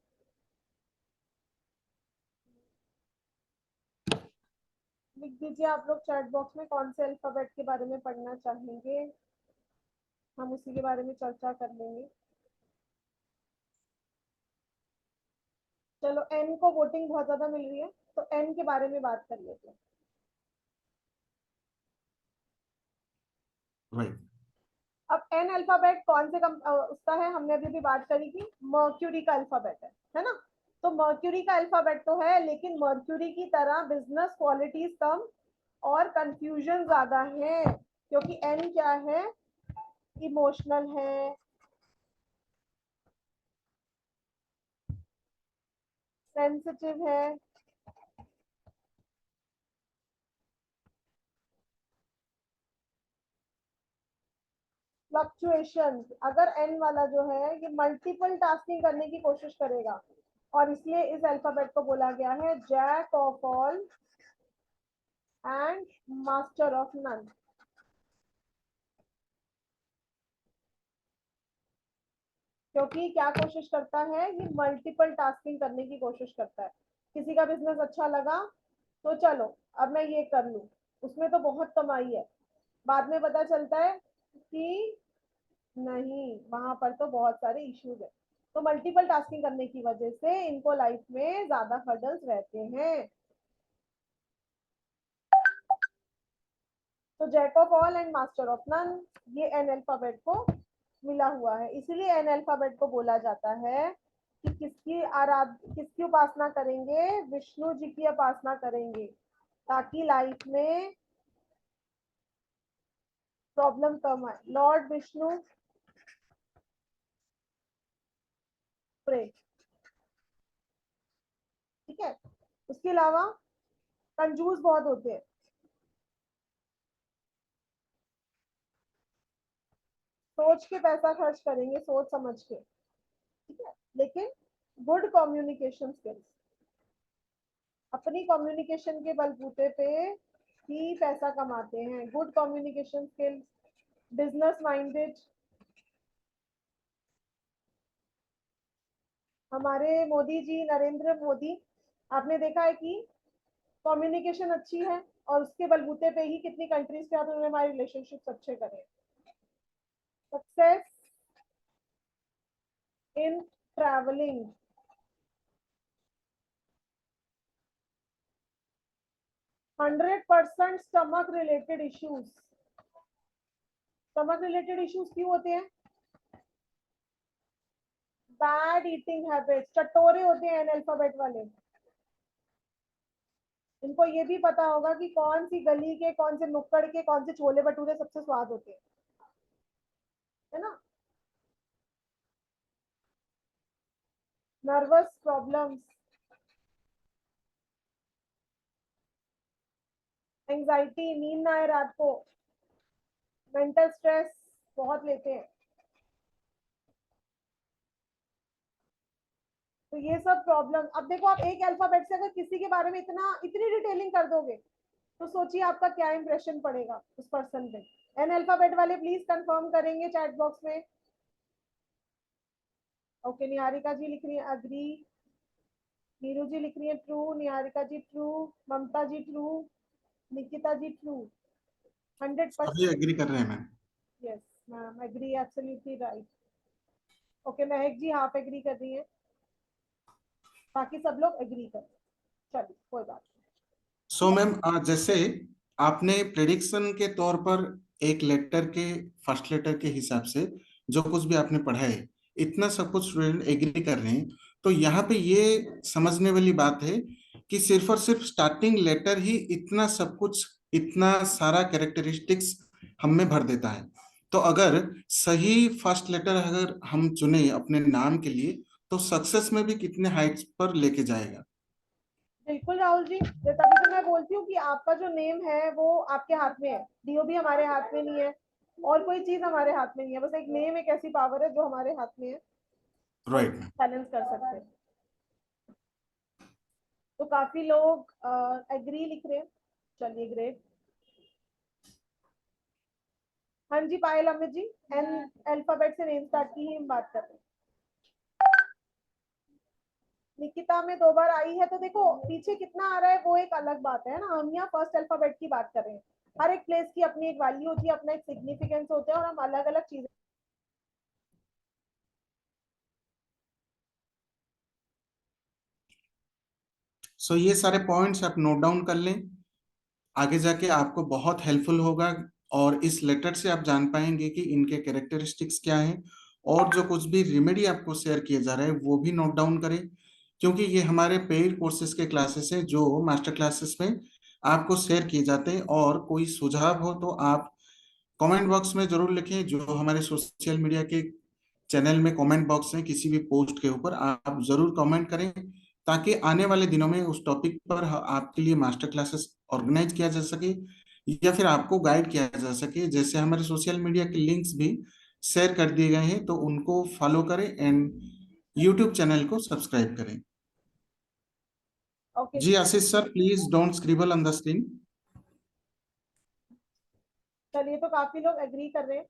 लिख दीजिए आप लोग चैट बॉक्स में कौन से अल्फाबेट के बारे में पढ़ना चाहेंगे, हम उसी के बारे में चर्चा कर लेंगे। चलो एन को वोटिंग बहुत ज्यादा मिल रही है, तो एन के बारे में बात कर लेते हैं।
राइट।
अब एन अल्फाबेट कौन से उसका है, हमने अभी भी बात करी कि मर्क्यूरी का अल्फाबेट है ना। तो मर्क्यूरी का अल्फाबेट तो है, लेकिन मर्क्यूरी की तरह बिजनेस क्वालिटीज कम और कंफ्यूजन ज्यादा है, क्योंकि एन क्या है, इमोशनल है, सेंसिटिव है, फ्लक्चुएशन। अगर एन वाला जो है ये मल्टीपल टास्किंग करने की कोशिश करेगा, और इसलिए इस अल्फाबेट को बोला गया है jack of all and master of none. क्योंकि क्या कोशिश करता है, ये मल्टीपल टास्किंग करने की कोशिश करता है। किसी का बिजनेस अच्छा लगा तो चलो अब मैं ये कर लूं, उसमें तो बहुत कमाई है, बाद में पता चलता है कि नहीं, वहां पर तो बहुत सारे इश्यूज है। तो मल्टीपल टास्किंग करने की वजह से इनको लाइफ में ज्यादा हर्डल्स रहते हैं। तो jack of all and master of none, ये एन अल्फाबेट को मिला हुआ है। इसीलिए एन अल्फाबेट को बोला जाता है कि किसकी उपासना करेंगे, विष्णु जी की उपासना करेंगे, ताकि लाइफ में प्रॉब्लम कम आए। लॉर्ड विष्णु प्रे, ठीक है। उसके अलावा कंजूस बहुत होते हैं, सोच के पैसा खर्च करेंगे, सोच समझ के, ठीक है। लेकिन गुड कम्युनिकेशन स्किल्स, अपनी कम्युनिकेशन के बलबूते पे ही पैसा कमाते हैं। Good communication skills, business minded. हमारे मोदी जी, नरेंद्र मोदी, आपने देखा है कि कम्युनिकेशन अच्छी है, और उसके बलबूते पे ही कितनी कंट्रीज के साथ उन्होंने हमारे रिलेशनशिप अच्छे करे। Success in travelling, 100% stomach related issues. Stomach related issues क्यों होते हैं, बैड ईटिंग हैबिट्स, चटोरे होते हैं अल्फाबेट वाले। इनको ये भी पता होगा कि कौन सी गली के, कौन से नुक्कड़ के, कौन से छोले भटूरे सबसे स्वाद होते हैं, है ना। नर्वस प्रॉब्लम्स, एंजाइटी, नींद ना आए रात को, मेंटल स्ट्रेस बहुत लेते हैं। तो ये सब प्रॉब्लम, अब देखो आप एक अल्फाबेट से अगर किसी के बारे में इतनी डिटेलिंग कर दोगे तो सोचिए आपका क्या इंप्रेशन पड़ेगा उस पर्सन पे। एन अल्फाबेट वाले प्लीज कंफर्म करेंगे चैट बॉक्स में। ओके, निहारिका जी लिख रही है अग्री, नीरू जी लिख रही है true, Niharika ji true, Mamta ji true, Nikita ji true, 100%।
सभी एग्री कर रहे हैं ma'am.
Yes ma'am, agree, absolutely right. Okay, Mehak ji half agree कर रही है, बाकी सब लोग एग्री कर रहे हैं। चलिए कोई बात नहीं।
सो मैम, जैसे आपने प्रेडिक्शन के तौर पर एक लेटर के फर्स्ट लेटर के हिसाब से जो कुछ भी आपने पढ़ा है, इतना सब कुछ स्टूडेंट एग्री कर रहे हैं, तो यहाँ पे ये समझने वाली बात है कि सिर्फ और सिर्फ स्टार्टिंग लेटर ही इतना सब कुछ, इतना सारा कैरेक्टरिस्टिक्स हम में भर देता है। तो अगर सही फर्स्ट लेटर अगर हम चुने अपने नाम के लिए, तो सक्सेस में भी कितने हाइट्स पर लेके जाएगा।
बिल्कुल राहुल जी, तभी तो मैं बोलती हूँ कि आपका जो नेम है वो आपके हाथ में है, डीओ भी हमारे हाथ में नहीं है और कोई चीज हमारे हाथ में नहीं है, बस एक नेम एक ऐसी पावर है जो हमारे हाथ में है,
राइट।
बैलेंस कर सकते हैं। तो काफी लोग एग्री लिख रहे हैं, चलिए ग्रेट। हाँ जी पायल अमित जी, एन अल्फाबेट से नेम स्टार्ट की ही हम बात कर रहे हैं। निकिता में 2 बार आई है, तो देखो पीछे कितना आ रहा है वो एक अलग बात है ना, हम यहाँ फर्स्ट अल्फाबेट की बात कर रहे हैं। हर एक प्लेस की अपनी एक वैल्यू होती है, अपना एक सिग्निफिकेंस होता है और हम अलग अलग चीजें।
सो ये सारे पॉइंट्स आप नोट डाउन कर लें, आगे जाके आपको बहुत हेल्पफुल होगा। और इस लेटर से आप जान पाएंगे कि इनके कैरेक्टरिस्टिक्स क्या हैं, और जो कुछ भी रेमेडी आपको शेयर किए जा रहे हैं वो भी नोट डाउन करें, क्योंकि ये हमारे पेड कोर्सेज के क्लासेस हैं जो मास्टर क्लासेस में आपको शेयर किए जाते हैं। और कोई सुझाव हो तो आप कमेंट बॉक्स में जरूर लिखें, जो हमारे सोशल मीडिया के चैनल में कमेंट बॉक्स में किसी भी पोस्ट के ऊपर आप जरूर कमेंट करें, ताकि आने वाले दिनों में उस टॉपिक पर आपके लिए मास्टर क्लासेस ऑर्गेनाइज किया जा सके, या फिर आपको गाइड किया जा सके। जैसे हमारे सोशल मीडिया के लिंक्स भी शेयर कर दिए गए हैं, तो उनको फॉलो करें एंड यूट्यूब चैनल को सब्सक्राइब करें।
Okay
ji Ashish sir, please don't scribble on the screen.
चलिए, तो काफी लोग एग्री कर रहे हैं।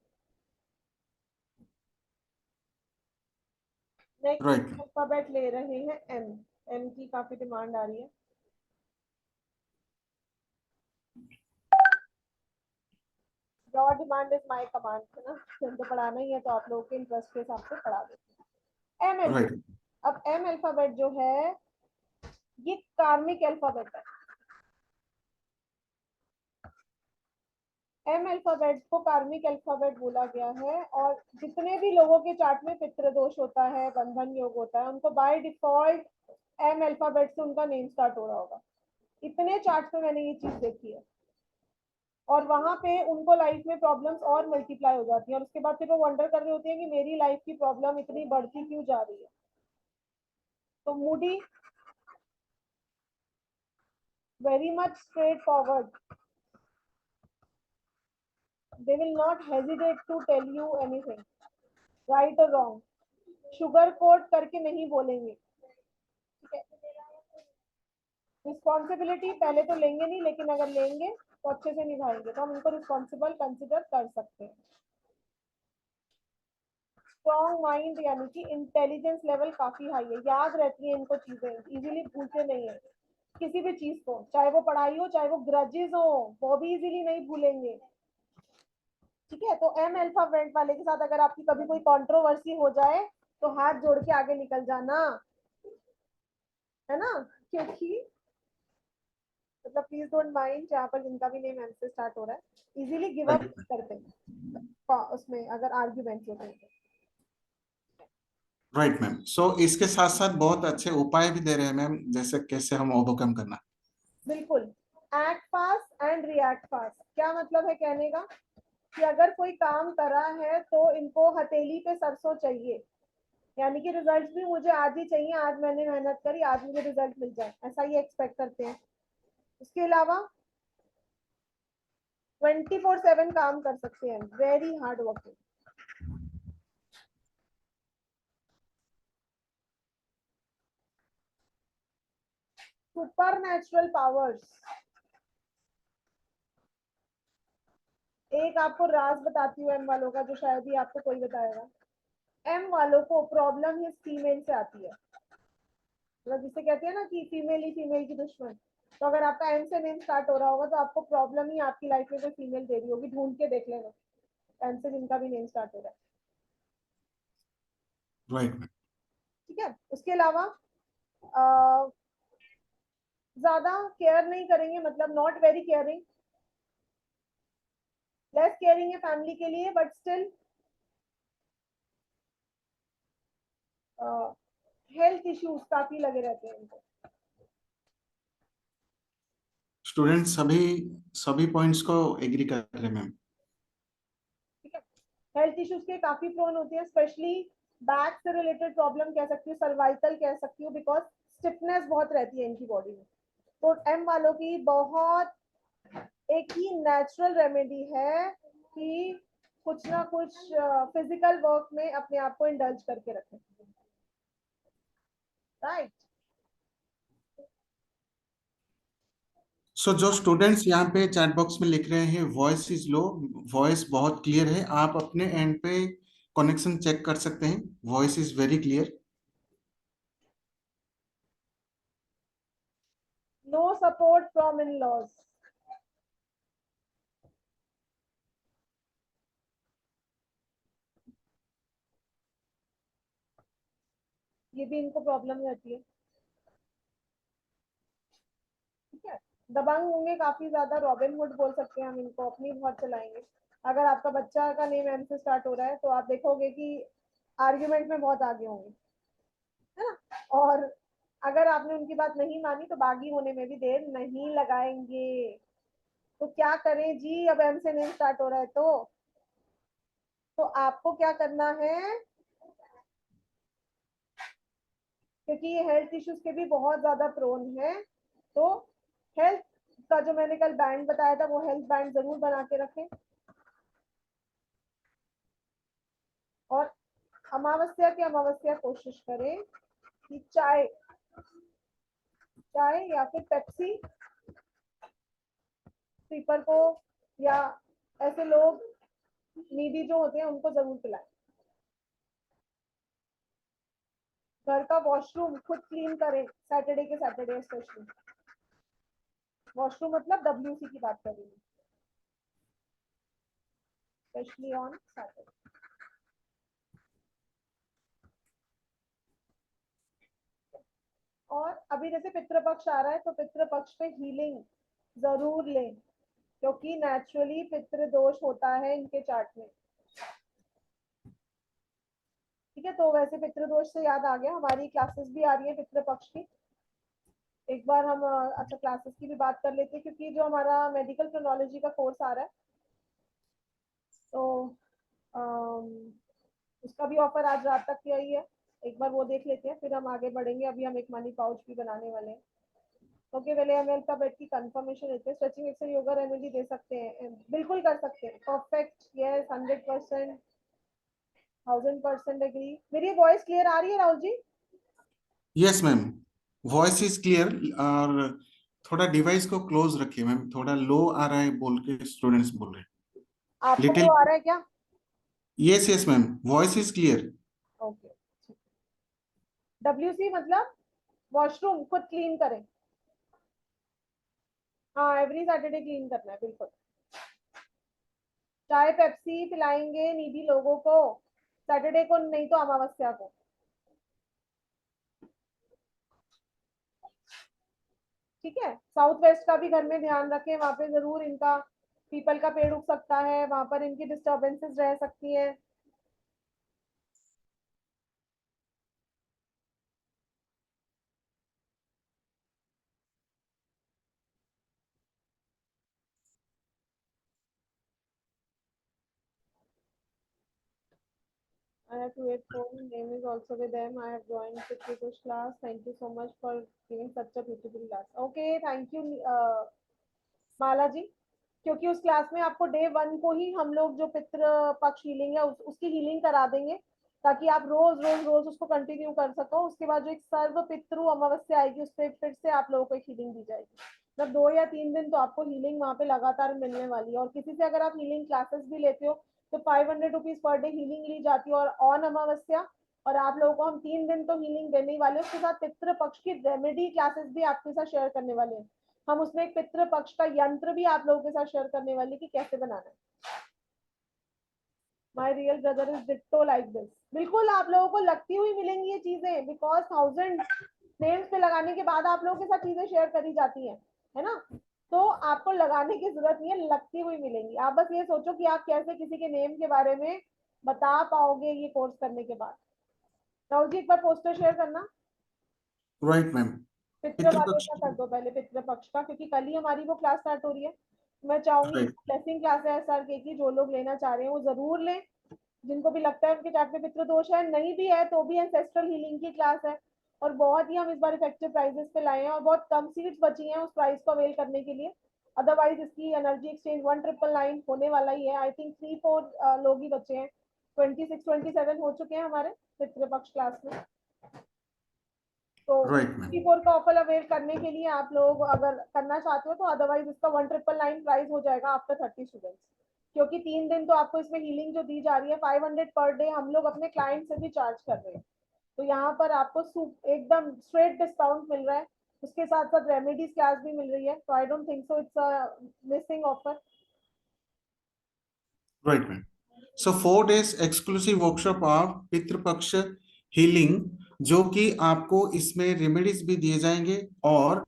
राइट।
नेक्स्ट अल्फाबेट ले रहे हैं एम। एम की काफी डिमांड आ रही है। Your demand is my command, है ना, तो पढ़ाना ही है तो आप लोगों के इंटरेस्ट के हिसाब से पढ़ा देते हैं। M
right.
अल्फाबेट, अब एम अल्फाबेट जो है ये कार्मिक अल्फाबेट है। एम अल्फाबेट को कार्मिक अल्फाबेट बोला गया है, और जितने भी लोगों के चार्ट में पितृ दोष होता है, बंधन योग होता है, उनको बाय डिफॉल्ट एम अल्फाबेट से उनका नेम स्टार्ट हो रहा होगा। इतने चार्ट में मैंने ये चीज देखी है, और वहां पे उनको लाइफ में प्रॉब्लम्स और मल्टीप्लाई हो जाती है, और उसके बाद फिर वो वंडर कर रहे होते हैं कि मेरी लाइफ की प्रॉब्लम इतनी बढ़ती क्यों जा रही है। तो Moody, very much straight forward, they will not hesitate to tell you anything, right or wrong, sugar coat करके नहीं बोलेंगे। ठीक है, रिस्पॉन्सिबिलिटी पहले तो लेंगे नहीं, लेकिन अगर लेंगे तो अच्छे से निभाएंगे, तो हम इनको रिस्पॉन्सिबल कंसिडर कर सकते हैं। स्ट्रॉन्ग माइंड यानी कि इंटेलिजेंस लेवल काफी हाई है, याद रहती है इनको चीजें, इजीली भूलते नहीं है किसी भी चीज को, चाहे वो पढ़ाई हो चाहे वो ग्रजेस हो, वो भी इजीली नहीं भूलेंगे। ठीक है, तो एम अल्फाबेट वाले के साथ अगर आपकी कभी कोई कंट्रोवर्सी हो जाए तो हाथ जोड़ के आगे निकल जाना, है ना, क्योंकि मतलब प्लीज डोंट माइंड जहाँ पर जिनका भी नेम एम से स्टार्ट हो रहा है, इजीली गिव अप करते हैं उसमें अगर आर्ग्यूमेंट होते हैं।
Right ma'am. सो इसके साथ साथ बहुत अच्छे उपाय भी दे रहे हैं मैम, जैसे कैसे हम ओवरकम करना।
बिल्कुल, act fast and react fast, क्या मतलब है कहने का कि अगर कोई काम करा है तो इनको हथेली पे सरसों चाहिए, यानी कि रिजल्ट भी मुझे आज ही चाहिए, आज मैंने मेहनत करी, आज मुझे रिजल्ट मिल जाए, ऐसा ही एक्सपेक्ट करते हैं। उसके अलावा 24/7 काम कर सकते हैं, very hard working. Super natural powers. एक आपको राज बताती हूँ एम वालों का, जो शायद ही आपको कोई बताएगा। एम वालों को प्रॉब्लम ही फीमेल से आती है, मतलब जिसे कहते हैं ना कि फीमेल ही फीमेल की दुश्मन। तो अगर आपका एम से नेम स्टार्ट हो रहा होगा तो आपको प्रॉब्लम ही आपकी लाइफ में कोई फीमेल दे रही होगी, ढूंढ के देख लेना एम से जिनका भी नेम स्टार्ट हो रहा है।
राइट।
ठीक है, उसके अलावा ज्यादा केयर नहीं करेंगे, मतलब not very caring, less caring है फैमिली के लिए, बट स्टिल हेल्थ इश्यूज काफी लगे रहते हैं इनको।
स्टूडेंट सभी सभी पॉइंट्स को एग्री कर रहे हैं मैम।
ठीक है, हेल्थ इश्यूज के काफी प्रोन होते हैं, स्पेशली बैक से रिलेटेड प्रॉब्लम कह सकती हूँ, सर्वाइकल कह सकती हूँ, बिकॉज स्टिफनेस बहुत रहती है इनकी बॉडी में। तो एम वालों की बहुत एक ही नेचुरल रेमेडी है कि कुछ ना कुछ फिजिकल वर्क में अपने आप को इंडल्ज करके रखें। राइट।
सो जो स्टूडेंट्स यहाँ पे चैट बॉक्स में लिख रहे हैं वॉइस इज लो, वॉइस बहुत क्लियर है, आप अपने एंड पे कनेक्शन चेक कर सकते हैं, voice is very clear.
No support from in laws. ये भी इनको प्रॉब्लम रहती है। ठीक है, दबंग होंगे काफी ज्यादा, रॉबिन हुड बोल सकते हैं हम इनको, अपनी बहुत चलाएंगे। अगर आपका बच्चा का नेम एम से स्टार्ट हो रहा है तो आप देखोगे कि आर्ग्यूमेंट में बहुत आगे होंगे, है ना। और अगर आपने उनकी बात नहीं मानी तो बागी होने में भी देर नहीं लगाएंगे। तो क्या करें जी, अब एम से नेम स्टार्ट हो रहा है तो आपको क्या करना है, क्योंकि ये हेल्थ इश्यूज के भी बहुत ज्यादा प्रोन है। तो हेल्थ का जो मैंने कल बैंड बताया था, वो हेल्थ बैंड जरूर बना के रखें। और अमावस्या के अमावस्या कोशिश करें कि चाय चाय या फिर पेप्सी स्लीपर को, या ऐसे लोग नीडी जो होते हैं उनको जरूर पिलाएं। घर का वॉशरूम खुद क्लीन करें, सैटरडे के सैटरडे स्पेशली। वॉशरूम मतलब WC की बात कर रही हूँ, स्पेशली ऑन सैटरडे। और अभी जैसे पितृपक्ष आ रहा है तो पितृपक्ष पे हीलिंग जरूर लें, क्योंकि नेचुरली पितृ दोष होता है इनके चार्ट में। ठीक है, तो वैसे पितृदोष से याद आ गया, हमारी क्लासेस भी आ रही है पितृपक्ष की। एक बार हम अच्छा क्लासेस की भी बात कर लेते हैं, क्योंकि जो हमारा मेडिकल क्रोनोलॉजी का कोर्स आ रहा है तो उसका भी ऑफर आज रात तक किया ही है। एक बार वो देख लेते हैं, फिर हम आगे बढ़ेंगे। अभी हम एक मनी पाउच भी बनाने वाले हैं। ओके, पहले एमएल का बेड की कंफर्मेशन लेते हैं। स्ट्रेचिंग एक्सरसाइज योगा रेमेडी दे सकते हैं, बिल्कुल कर सकते हैं, परफेक्ट, यस 100%, 1000% एग्री। मेरी वॉइस क्लियर आ रही है Rahul ji?
Yes ma'am, voice is clear. और थोड़ा डिवाइस को क्लोज रखिए मैम, थोड़ा लो आ रहा है बोल के स्टूडेंट्स बोल रहे हैं।
आपको
लिटिल।
वो आ रहा है क्या?
Yes yes ma'am, voice is clear.
Okay. WC मतलब वॉशरूम खुद क्लीन करें। हाँ, एवरी सैटरडे क्लीन करना है, बिल्कुल। चाय पेप्सी पिलाएंगे नीडी लोगों को, सैटरडे को नहीं तो अमावस्या को। ठीक है, साउथ वेस्ट का भी घर में ध्यान रखें, वहां पे जरूर इनका पीपल का पेड़ उग सकता है, वहां पर इनकी डिस्टर्बेंसेस रह सकती है। I have to wait for name is also with them. I have joined Pitri Kush class. Thank you so much for giving such a beautiful class. Okay, thank you माला जी। क्योंकि उस क्लास में आपको डे 1 को ही हम लोग जो पितृ पक्ष हीलिंग है उसकी हीलिंग करा देंगे। ताकि आप रोज रोज रोज उसको कंटिन्यू कर सको। उसके बाद जो एक सर्व पितृ अमावस्या आएगी उस पर फिर से आप लोगों को हीलिंग दी जाएगी। मतलब 2 या 3 दिन तो आपको हीलिंग वहाँ पे लगातार मिलने वाली है। और किसी से अगर आप हीलिंग क्लासेस भी लेते हो तो 500 रुपीज पर डे हीलिंग ली जाती है और ऑन अमावस्या। और आप लोगों को हम 3 दिन तो हीलिंग देने ही वाले हैं। उसके साथ पितृ पक्ष की रेमेडी क्लासेस भी आपके साथ शेयर करने वाले हैं। हम उसमें एक पितृ पक्ष का यंत्र भी आप लोगों के साथ शेयर करने वाले कि कैसे बनाना है। My real brother is ditto like this. बिल्कुल आप लोगों को लगती हुई मिलेंगी ये चीजें, बिकॉज 1000 नेम्स पे लगाने के बाद आप लोगों के साथ चीजें शेयर करी जाती हैं, है ना। तो आपको लगाने की जरूरत नहीं है, लगती हुई मिलेंगी। आप बस ये सोचो कि आप कैसे किसी के नेम के बारे में बता पाओगे ये कोर्स करने के बाद। राहुल जी एक बार पोस्टर शेयर करना।
Right ma'am.
पितृ वाले
पितृपक्ष।
का कर दो पहले, पितृ पक्ष का, क्योंकि कल ही हमारी वो क्लास स्टार्ट हो रही है। मैं चाहूंगी
राइट।
ब्लेसिंग क्लास है SRK की, जो लोग लेना चाह रहे हैं वो जरूर लें। जिनको भी लगता है उनके चार्ट में पितृ दोष है, नहीं भी है तो भी एंसेस्ट्रल हीलिंग की क्लास है। और बहुत ही हम इस बार इफेक्टिव प्राइजेस पे लाए हैं और बहुत कम सीट्स बची हैं उस प्राइस को अवेल करने के लिए। अदरवाइज इसकी एनर्जी एक्सचेंज 1999 होने वाला ही है। आई थिंक 3-4 लोग ही बचे हैं। 26-27 हो चुके हैं हमारे पितृपक्ष क्लास में। तो
राइट मैम।
4 का ऑफर अवेल करने के लिए आप लोग अगर करना चाहते हो तो अदरवाइज इसका 1999 प्राइस हो जाएगा आफ्टर 30 स्टूडेंट्स। क्योंकि 3 दिन तो आपको इसमें हीलिंग जो दी जा रही है 500 पर डे हम लोग अपने क्लाइंट से भी चार्ज कर रहे हैं। तो यहाँ पर आपको एकदम स्ट्रेट डिस्काउंट मिल रहा है। उसके साथ साथ रेमेडीज क्लास भी मिल रही है। तो I don't think so it's a missing offer.
Right ma'am. So 4 days exclusive workshop of Pitrupaksha healing, जो कि आपको इसमें रेमेडीज भी दिए जाएंगे और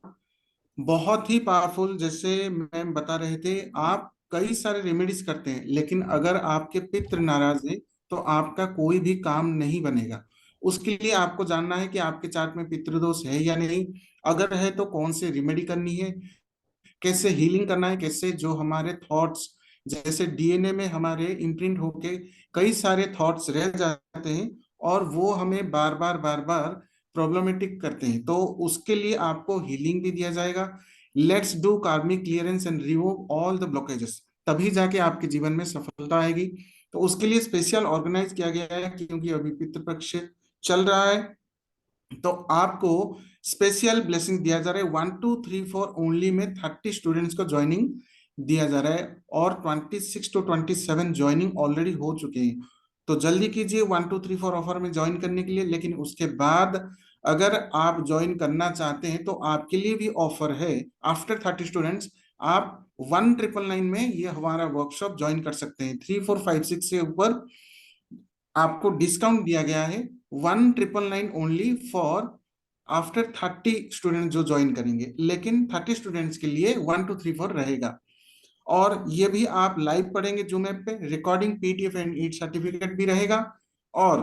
बहुत ही पावरफुल। जैसे मैम बता रहे थे, आप कई सारे रेमेडीज करते हैं, लेकिन अगर आपके पितृ नाराज है तो आपका कोई भी काम नहीं बनेगा। उसके लिए आपको जानना है कि आपके चार्ट में पितृदोष है या नहीं, अगर है तो कौन से रेमेडी करनी है, कैसे हीलिंग करना है, कैसे जो हमारे थॉट्स जैसे डीएनए में हमारे इम्प्रिंट होके कई सारे थॉट्स रह जाते हैं और वो हमें बार बार प्रॉब्लमेटिक करते हैं, तो उसके लिए आपको हीलिंग भी दिया जाएगा। लेट्स डू कार्मिक clearance and remove all the blockages, तभी जाके आपके जीवन में सफलता आएगी। तो उसके लिए स्पेशल ऑर्गेनाइज किया गया है, क्योंकि अभी पितृपक्ष चल रहा है, तो आपको स्पेशल ब्लेसिंग दिया जा रहा है। 1 2 3 4 ओनली में 30 स्टूडेंट्स को ज्वाइनिंग दिया जा रहा है और 26 to 27 ज्वाइनिंग ऑलरेडी हो चुके हैं। तो जल्दी कीजिए 1 2 3 4 ऑफर में ज्वाइन करने के लिए। लेकिन उसके बाद अगर आप ज्वाइन करना चाहते हैं तो आपके लिए भी ऑफर है। आफ्टर 30 स्टूडेंट्स आप 1999 में ये हमारा वर्कशॉप ज्वाइन कर सकते हैं। 3 4 5 6 से ऊपर आपको डिस्काउंट दिया गया है। 1999 ओनली फॉर आफ्टर 30 स्टूडेंट जो ज्वाइन करेंगे, लेकिन 30 स्टूडेंट्स के लिए 1 2 3 4 रहेगा। और ये भी आप लाइव पढ़ेंगे जूम ऐप पे, recording PDF and eat certificate भी रहेगा। और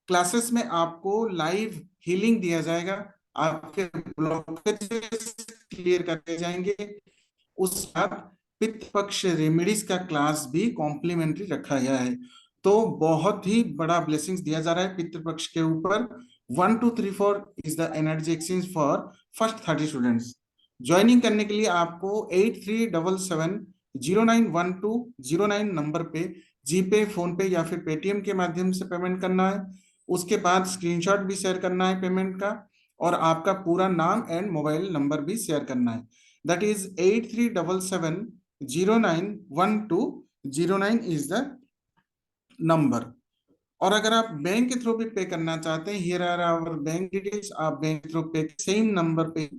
क्लासेस में आपको लाइव हीलिंग दिया जाएगा, आपके ब्लॉकेजेस क्लियर करके जाएंगे। उस साथ पितृपक्ष रेमेडीज का क्लास भी कॉम्प्लीमेंट्री रखा गया है। तो बहुत ही बड़ा ब्लेसिंग्स दिया जा रहा है पितृपक्ष के ऊपर। 1 2 3 4 is the energy exchange for first 30 students. Joining करने के लिए आपको 8377091209 नंबर पे जीपे, फोन पे या फिर पेटीएम के माध्यम से पेमेंट करना है। उसके बाद स्क्रीनशॉट भी शेयर करना है पेमेंट का, और आपका पूरा नाम एंड मोबाइल नंबर भी शेयर करना है। That is 8377091209 is the number. और अगर आप बैंक के थ्रू भी पे करना चाहते हैं, here are our bank details. आप बैंक के थ्रू पे सेम नंबर पे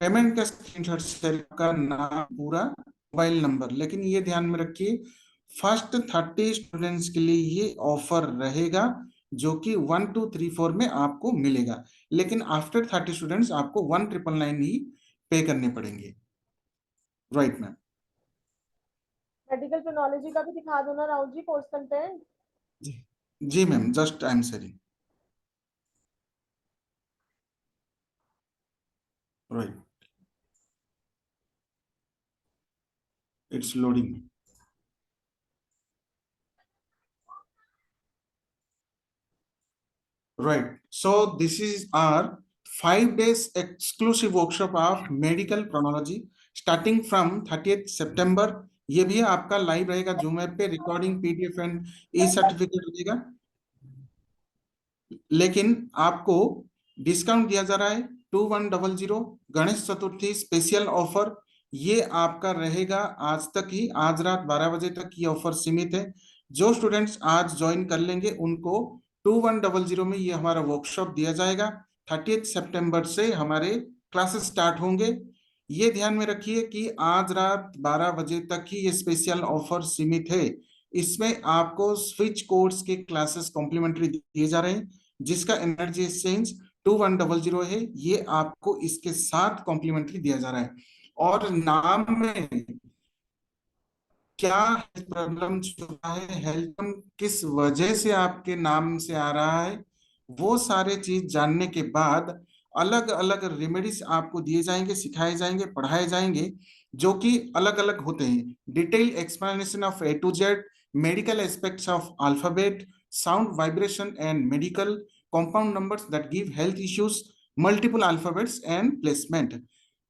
पेमेंट का स्क्रीनशॉट शेयर, का नाम, पूरा मोबाइल नंबर। लेकिन ये ध्यान में रखिए, फर्स्ट 30 स्टूडेंट्स के लिए ये ऑफर रहेगा, जो कि 1 2 3 4 में आपको मिलेगा। लेकिन आफ्टर 30 स्टूडेंट्स आपको 1999 ही पे करने पड़ेंगे। Right ma'am.
मेडिकल टेक्नोलॉजी का भी दिखा दो ना Rahul ji, course content.
Ji ma'am, just I am sharing. Right, it's loading. Right, so this is our 5 days exclusive workshop of medical chronology starting from 30th September। ये भी आपका लाइव रहेगा जूम ऐप पे, recording PDF and e certificate रहेगा। लेकिन आपको डिस्काउंट दिया जा रहा है 2100 गणेश चतुर्थी स्पेशल ऑफर। ये आपका रहेगा आज तक ही, आज रात 12 बजे तक ये ऑफर सीमित है। जो स्टूडेंट्स आज ज्वाइन कर लेंगे उनको 2100 में ये हमारा वर्कशॉप दिया जाएगा। 30 सितंबर से हमारे क्लासेस स्टार्ट होंगे। ये ध्यान में रखिए कि आज रात 12 बजे तक ही ये स्पेशल ऑफर सीमित है। इसमें आपको स्विच कोर्स के क्लासेस कॉम्प्लीमेंट्री दिए जा रहे हैं, जिसका एनर्जी एक्सचेंज 2100 है। ये आपको इसके साथ कॉम्प्लीमेंट्री दिया जा रहा है। और नाम में क्या प्रॉब्लम छुपा है, हेल्थ किस वजह से आपके नाम से आ रहा है, वो सारे चीज जानने के बाद अलग अलग रेमेडीज आपको दिए जाएंगे, सिखाए जाएंगे, पढ़ाए जाएंगे, जो कि अलग अलग होते हैं। Detail explanation of A to Z, medical aspects of alphabet, sound vibration and medical compound numbers that give health issues, multiple alphabets and placement।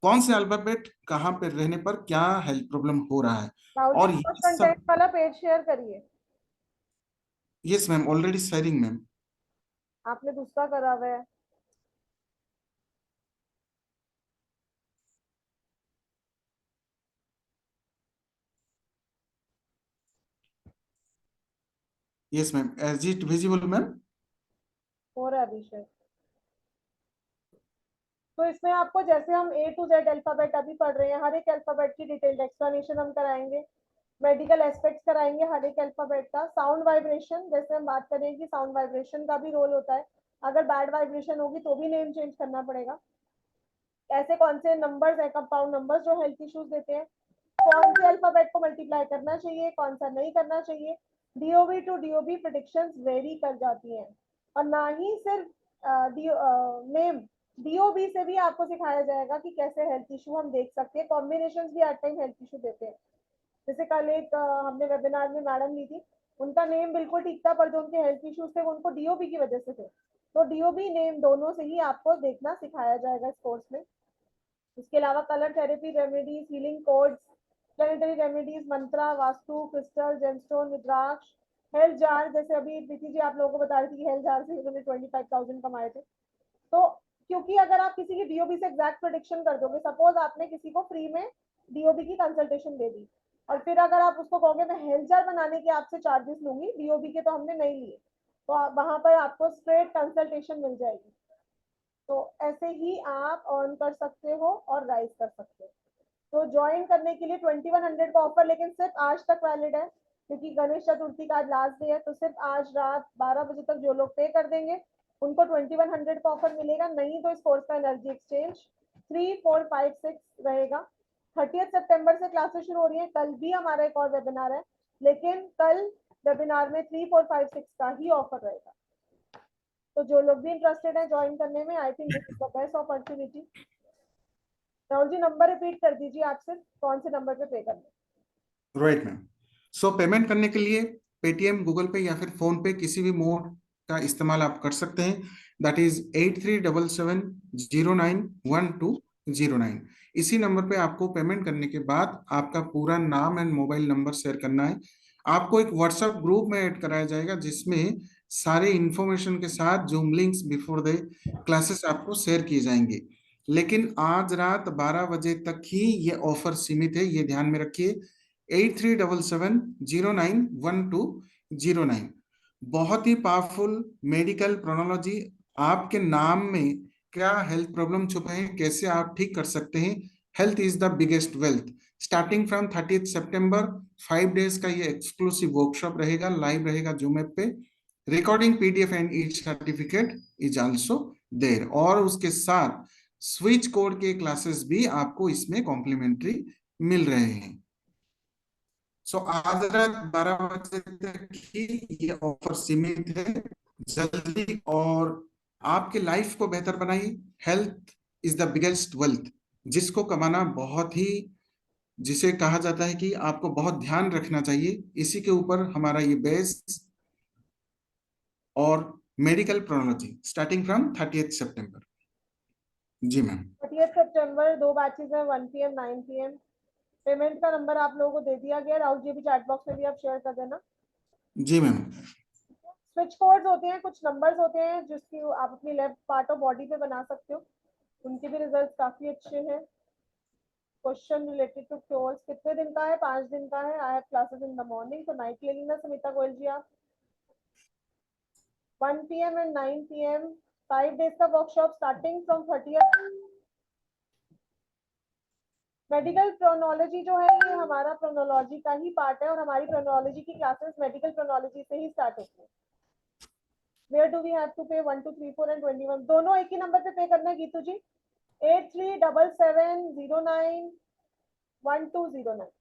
कौन से अल्फाबेट कहाँ पे रहने पर क्या हेल्थ प्रॉब्लम हो रहा है,
राहुल
और
जी,
ये सब।
कंटेंट वाला पेज शेयर करिए।
Yes ma'am, already sharing ma'am.
आपने दूसरा करा हुआ है।
Yes ma'am, is it visible ma'am.
हो रहा है अभी शेयर। तो इसमें आपको जैसे हम ए टू जेड अल्फाबेट अभी पढ़ रहे हैं, हर एक अल्फाबेट की डिटेल्ड एक्सप्लेनेशन हम कराएंगे, मेडिकल एस्पेक्ट्स कराएंगे हर एक अल्फाबेट का। साउंड वाइब्रेशन, जैसे हम बात करें कि साउंड वाइब्रेशन का भी रोल होता है, अगर बैड वाइब्रेशन होगी तो भी नेम चेंज करना पड़ेगा। ऐसे कौन से नंबर्स है, कंपाउंड नंबर्स जो हेल्थ इश्यूज देते हैं, कौन से अल्फाबेट को मल्टीप्लाई करना चाहिए, कौन सा नहीं करना चाहिए। DOB to DOB predictions vary कर जाती हैं, और ना ही सिर्फ नेम, डीओबी से भी आपको सिखाया जाएगा कि कैसे हेल्थ इशू हम देख सकते हैं। कॉम्बिनेशंस भी एट टाइम हेल्थ इशू देते हैं। जैसे कल एक हमने वेबिनार में मैडम ली थी, उनका नेम बिल्कुल ठीक था, पर जो उनके हेल्थ इश्यूज थे वो उनको डीओबी की वजह से थे। तो डीओबी नेम दोनों से ही आपको देखना सिखाया जाएगा इस कोर्स में। इसके अलावा colour therapy remedies, healing codes, planetary remedies, mantra, vastu, crystal, gemstone, rudraksha, health jar. जैसे अभी प्रीति जी आप लोगों को बता रही थी कि हेल्थ जार से उन्होंने 25,000 कमाए थे। तो क्योंकि अगर आप किसी की डीओबी से एग्जैक्ट प्रेडिक्शन कर दोगे, सपोज आपने किसी को फ्री में डीओबी की कंसल्टेशन दे दी, और फिर अगर आप उसको कहोगे मैं हेल्थ जार बनाने के आपसे चार्जेस लूंगी, डीओबी के तो हमने नहीं लिए, तो वहां पर आपको स्ट्रेट कंसल्टेशन मिल जाएगी। तो ऐसे ही आप अर्न कर सकते हो और राइज कर सकते हो। तो ज्वाइन करने के लिए 2100 का ऑफर, लेकिन सिर्फ आज तक वैलिड है, क्योंकि गणेश चतुर्थी का आज लास्ट डे है। तो सिर्फ आज रात 12 बजे तक जो लोग पे कर देंगे उनको 2100 का ऑफर मिलेगा। नहीं तो इस कोर्स का एनर्जी एक्सचेंज 3456 रहेगा। 30 सितंबर से क्लासेस शुरू हो रही है। कल भी हमारा एक और वेबिनार है, लेकिन कल वेबिनार में 3456 का ही ऑफर रहेगा। तो जो लोग भी इंटरेस्टेड है ज्वाइन करने में, I think this is the best opportunity. Rahul ji, number repeat कर दीजिए, आप सिर्फ कौन से नंबर पे पे करना।
Right ma'am. सो पेमेंट करने के लिए पेटीएम, गूगल पे या फिर फोन पे, किसी भी मोड का इस्तेमाल आप कर सकते हैं। That is 8377091209। इसी नंबर पे आपको पेमेंट करने के बाद आपका पूरा नाम एंड मोबाइल नंबर शेयर करना है। आपको एक व्हाट्सएप ग्रुप में ऐड कराया जाएगा, जिसमें सारे इंफॉर्मेशन के साथ zoom links before the classes आपको शेयर किए जाएंगे। लेकिन आज रात 12 बजे तक ही ये ऑफर सीमित है, ये ध्यान में रखिए। 8377091209। बहुत ही पावरफुल मेडिकल प्रोनोलॉजी। आपके नाम में क्या हेल्थ प्रॉब्लम छुपे हैं, कैसे आप ठीक कर सकते हैं। Health is the biggest wealth. Starting from 30 September 5 days का ये एक्सक्लूसिव वर्कशॉप रहेगा, लाइव रहेगा जूम ऐप पे। Recording PDF and e certificate is also there, और उसके साथ स्विच कोड के क्लासेस भी आपको इसमें कॉम्प्लीमेंट्री मिल रहे हैं। सो आज रात 12 बजे तक ही ये ऑफर सीमित है। जल्दी और आपके लाइफ को बेहतर बनाइए। Health is the biggest wealth, जिसको कमाना बहुत ही, जिसे कहा जाता है कि आपको बहुत ध्यान रखना चाहिए। इसी के ऊपर हमारा ये बेस और मेडिकल प्रोनोलॉजी स्टार्टिंग फ्रॉम 30 सितंबर। जी मैम।
30 सितंबर 2 बैचेस है, 1 PM 9 PM। पेमेंट का नंबर आप लोगों को दे दिया गया। राहुल जी भी चैट बॉक्स में भी आप शेयर कर देना।
जी मैम।
स्विच कोड्स होते हैं, कुछ नंबर्स होते हैं जिसकी आप अपनी लेफ्ट पार्ट ऑफ बॉडी पे बना सकते हो, उनके भी रिजल्ट काफी अच्छे हैं। क्वेश्चन रिलेटेड टू क्योर्स, कितने दिन का है? 5 दिन का है। I have classes in the morning, तो नाइट ले लेना समिता गोयल जी आप। 1 PM एंड 9 PM 5 डेज का workshop starting from 30th। Medical pronology जो है ये हमारा प्रोनोलॉजी का ही पार्ट है और हमारी प्रोनोलॉजी की क्लासेस मेडिकल प्रोनोलॉजी से ही स्टार्ट होती है। Where do we have to pay? 1 2 3 4 and 21 दोनों एक ही नंबर पे पे करना है गीतू जी। 8377091209।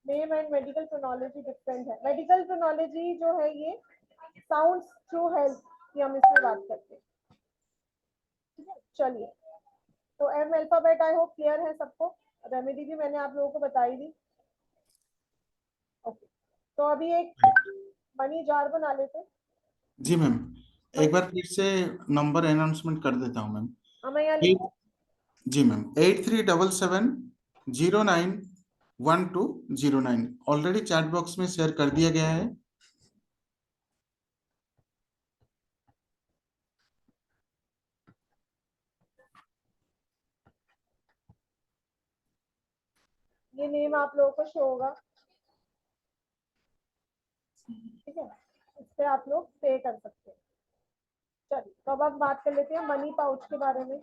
नेम एंड मेडिकल प्रोनोलॉजी डिफरेंट है। मेडिकल प्रोनोलॉजी जो है ये साउंड्स थ्रू हेल्थ की हम इसमें बात करते हैं, ठीक है। चलिए, तो M alphabet I hope clear है सबको। रेमेडी भी मैंने आप लोगों को बताई दी। ओके, तो अभी एक मनी जार बना लेते।
जी मैम, एक बार फिर से नंबर अनाउंसमेंट कर देता हूँ मैम।
हाँ, मैं यहाँ लिखूँ?
जी मैम, 8377091209 ऑलरेडी चैट बॉक्स में शेयर कर दिया गया है।
ये नेम आप लोगों को शो होगा, ठीक है। इस पे आप लोग पे कर सकते हैं। चलिए, तो अब हम बात कर लेते हैं मनी पाउच के बारे में।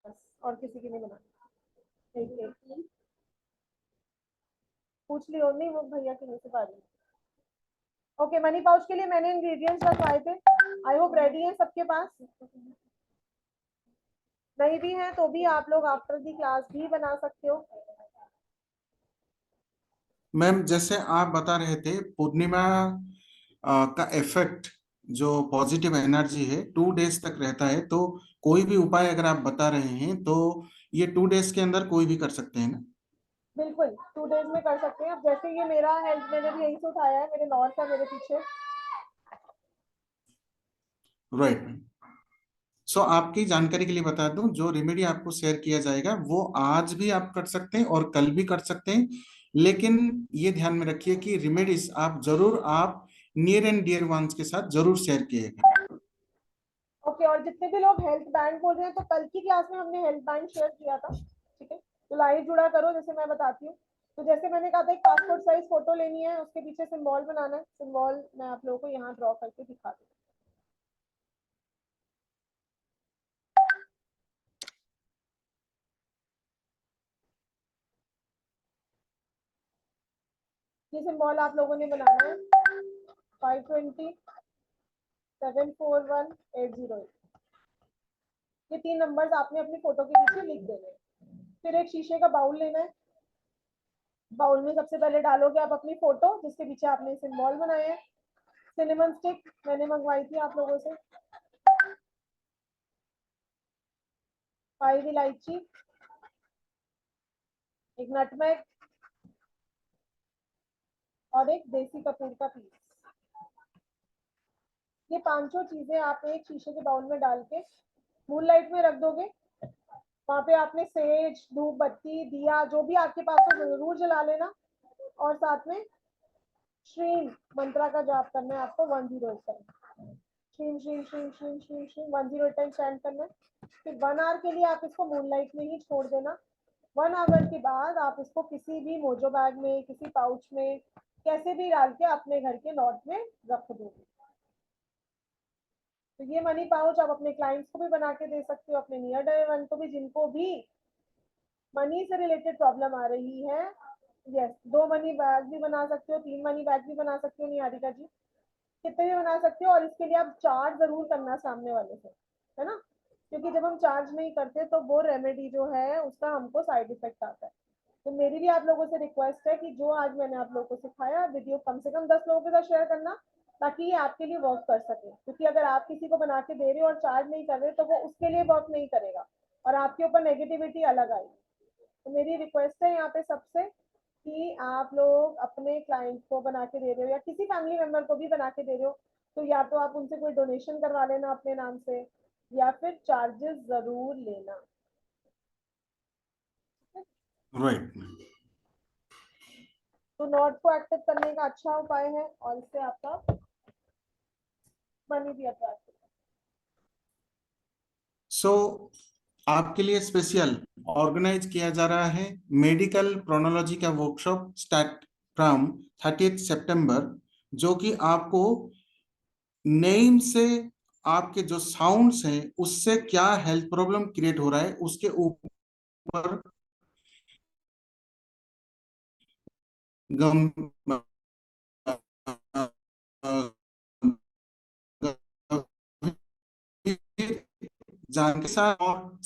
बस, और किसी की नहीं बनानी। एक पूछ लियो, नहीं वो भैया की नहीं सिखा रही। ओके, मनी पाउच के लिए मैंने इंग्रेडिएंट्स रखवाए थे। आई होप रेडी है सबके पास। नहीं भी है तो भी आप लोग आफ्टर दी क्लास भी बना सकते हो।
मैम, जैसे आप बता रहे थे पूर्णिमा का इफेक्ट जो पॉजिटिव एनर्जी है 2 डेज तक रहता है, तो कोई भी उपाय अगर आप बता रहे हैं तो ये 2 डेज के अंदर कोई भी कर सकते हैं ना?
बिल्कुल 2 डेज में कर सकते हैं। अब जैसे ये मेरा हेल्थ, मैंने भी यही से उठाया है, मेरे नॉर्थ है मेरे पीछे।
Right ma'am. सो आपकी जानकारी के लिए बता दूं, जो रेमेडी आपको शेयर किया जाएगा वो आज भी आप कर सकते हैं और कल भी कर सकते हैं, लेकिन ये ध्यान में रखिए कि रेमेडीज आप जरूर आप नियर एंड डियर वंस के साथ जरूर शेयर किएगा।
ओके, और जितने भी लोग हेल्थ बैंड बोल रहे हैं, तो कल की क्लास में हमने हेल्थ बैंड शेयर किया था, ठीक है। तो लाइव जुड़ा करो, जैसे मैं बताती हूँ। तो जैसे मैंने कहा था एक पासपोर्ट साइज फोटो लेनी है, उसके पीछे सिंबल बनाना है। सिंबल मैं आप लोगों को यहाँ ड्रॉ करके दिखा दूँ। ये सिंबल आप लोगों ने बनाना है 520 741 808। ये 3 नंबर्स आपने अपनी फोटो के पीछे लिख देने हैं। फिर एक शीशे का बाउल लेना है। बाउल में सबसे पहले डालोगे आप अपनी फोटो, जिसके पीछे आपने सिंबल बनाए हैं। सिनेमन स्टिक मैंने मंगवाई थी आप लोगों से। 5 इलायची, एक नटमेग और एक देसी कपूर का पीस। ये पांचों चीजें आप एक शीशे के बाउल में डाल के मून लाइट में रख दोगे। वहां पे आपने सेज, धूप बत्ती, दिया जो भी आपके पास हो जरूर जला लेना। और साथ में श्रीम मंत्रा का जाप करना है आपको 108 टाइम। श्रीम श्रीम श्रीम श्रीम श्रीम श्रीम 108 टाइम चैंट करना है। फिर 1 आवर के लिए आप इसको मूनलाइट में ही छोड़ देना। 1 आवर के बाद आप इसको किसी भी मोजो बैग में, किसी पाउच में, कैसे भी डाल के अपने घर के नॉर्थ में रख दोगे। तो ये मनी पाउच आप अपने क्लाइंट्स को भी बना के दे सकते हो, अपने नियर डियर वन को भी, जिनको भी मनी से रिलेटेड प्रॉब्लम आ रही है। यस, 2 मनी बैग भी बना सकते हो, 3 मनी बैग भी बना सकते हो निहारिका जी, कितने भी बना सकते हो। और इसके लिए आप चार्ज जरूर करना सामने वाले से, है ना, क्योंकि जब हम चार्ज नहीं करते तो वो रेमेडी जो है उसका हमको साइड इफेक्ट आता है। तो मेरी भी आप लोगों से रिक्वेस्ट है कि जो आज मैंने आप लोगों को सिखाया वीडियो कम से कम 10 लोगों के साथ शेयर करना, ताकि ये आपके लिए वर्क कर सके, क्योंकि अगर आप किसी को बना के दे रहे हो और चार्ज नहीं कर रहे तो वो उसके लिए वर्क नहीं करेगा और आपके ऊपर नेगेटिविटी अलग आएगी। तो मेरी रिक्वेस्ट है यहाँ पे सबसे कि आप लोग अपने क्लाइंट को बना के दे रहे हो या किसी फैमिली मेंबर को भी बना के दे रहे हो तो या तो आप उनसे कोई डोनेशन करवा लेना अपने नाम से या फिर चार्जेस जरूर लेना।
राइट।
तो नोट को एक्टिव करने का अच्छा उपाय है और इससे आपका मनी भी अट्रैक्ट होगा।
सो आपके लिए स्पेशल ऑर्गेनाइज किया जा रहा है मेडिकल प्रोनोलॉजी का वर्कशॉप स्टार्ट फ्रॉम 30 सितंबर, जो कि आपको नेम से आपके जो साउंड्स हैं उससे क्या हेल्थ प्रॉब्लम क्रिएट हो रहा है उसके ऊपर जान के साथ और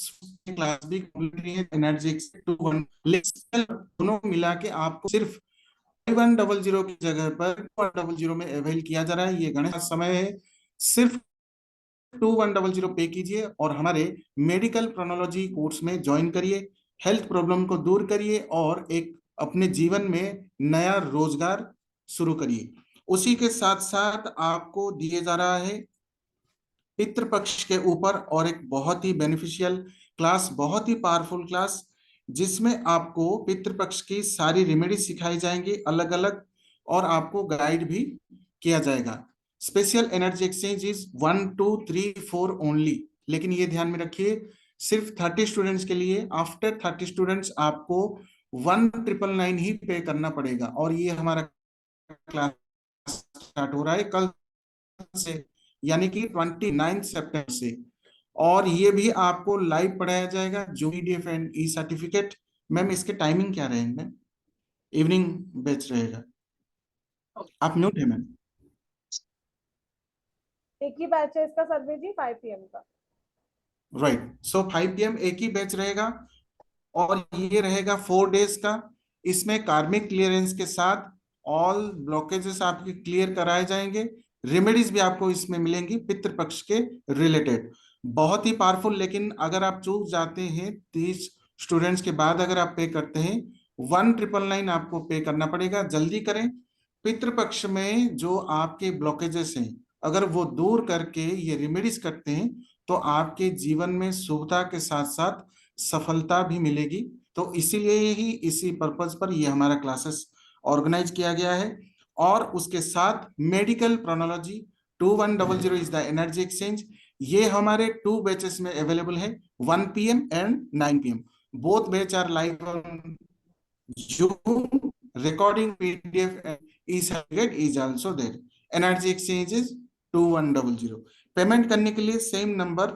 क्लास भी कंप्लीट है एनर्जी टू वन, दोनों मिला के आपको सिर्फ 100 की जगह पर 100 में अवेल किया जा रहा है। ये गणेश समय है, सिर्फ 2100 पे कीजिए और हमारे मेडिकल प्रोनोलॉजी कोर्स में ज्वाइन करिए, हेल्थ प्रॉब्लम को दूर करिए और एक अपने जीवन में नया रोजगार शुरू करिए। उसी के साथ साथ आपको दिए जा रहा है पितृपक्ष के ऊपर और एक बहुत ही बेनिफिशियल क्लास, बहुत ही पावरफुल क्लास, जिसमें आपको पितृपक्ष की सारी रेमेडी सिखाई जाएंगी अलग अलग और आपको गाइड भी किया जाएगा। Special energy exchange is 1 2 3 4 only, लेकिन ये ध्यान में रखिए सिर्फ 30 स्टूडेंट्स के लिए। आफ्टर 30 स्टूडेंट्स आपको 1999 ही पे करना पड़ेगा और ये हमारा क्लास स्टार्ट हो रहा है कल से, यानी कि 29 सितंबर से, और ये भी आपको लाइव पढ़ाया जाएगा जो PDF and e certificate. Ma'am इसके टाइमिंग क्या रहेंगे? इवनिंग बैच रहेगा। आप म्यूट है मैम।
एक ही बैच है इसका सर्वे जी 5 PM का।
राइट, सो 5 PM एक ही बैच रहेगा और ये रहेगा 4 डेज का। इसमें कार्मिक क्लियरेंस के साथ ऑल ब्लॉकेजेस आपके क्लियर कराए जाएंगे, रेमेडीज भी आपको इसमें मिलेंगी पितृपक्ष के रिलेटेड, बहुत ही पावरफुल। लेकिन अगर आप चूक जाते हैं 30 स्टूडेंट्स के बाद अगर आप पे करते हैं 1999 आपको पे करना पड़ेगा, जल्दी करें। पितृपक्ष में जो आपके ब्लॉकेजेस हैं अगर वो दूर करके ये रेमेडीज करते हैं तो आपके जीवन में सुविधा के साथ साथ सफलता भी मिलेगी। तो इसीलिए ही इसी पर्पज पर ये हमारा क्लासेस ऑर्गेनाइज किया गया है। और उसके साथ medical pronology 2100 is the energy exchange, ये हमारे 2 बैचेस में अवेलेबल है, 1 PM and 9 PM। Both batch are live on Zoom, recording PDF and e-certificate is also there. Energy exchange is 2100। Payment करने के लिए सेम नंबर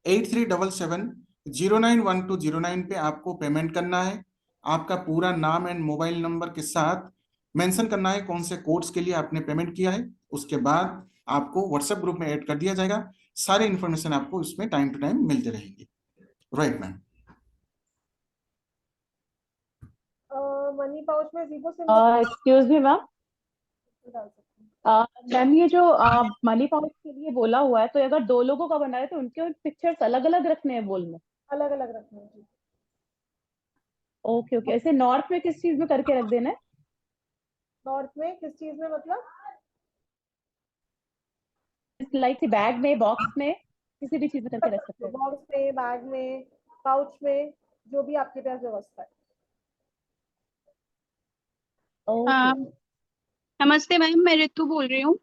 8377091209 पे आपको पेमेंट करना है। आपका पूरा नाम एंड मोबाइल नंबर के साथ मेंशन करना है कौन से कोर्स के लिए आपने पेमेंट किया है। उसके बाद आपको व्हाट्सएप ग्रुप में ऐड कर दिया जाएगा, सारी इंफॉर्मेशन आपको उसमें टाइम टू टाइम मिलते रहेंगे। Right ma'am.
मनी पाउच में zero symbol
excuse me ma'am,
डाल सकते हैं।
मैम ये जो मनी पाउच के लिए बोला हुआ है तो अगर 2 लोगों का बना है तो उनके पिक्चर्स अलग अलग रखने हैं बोल में?
अलग अलग रखना है जी।
ओके ओके, ऐसे नॉर्थ में किस चीज में करके रख देना है?
नॉर्थ में किस चीज में मतलब?
लाइक बैग में, बॉक्स में, किसी भी चीज में करके रख सकते हैं।
बॉक्स में, बैग में, पाउच में, जो भी आपके पास व्यवस्था है।
ओके।
नमस्ते मैम, मैं रितु बोल रही हूँ।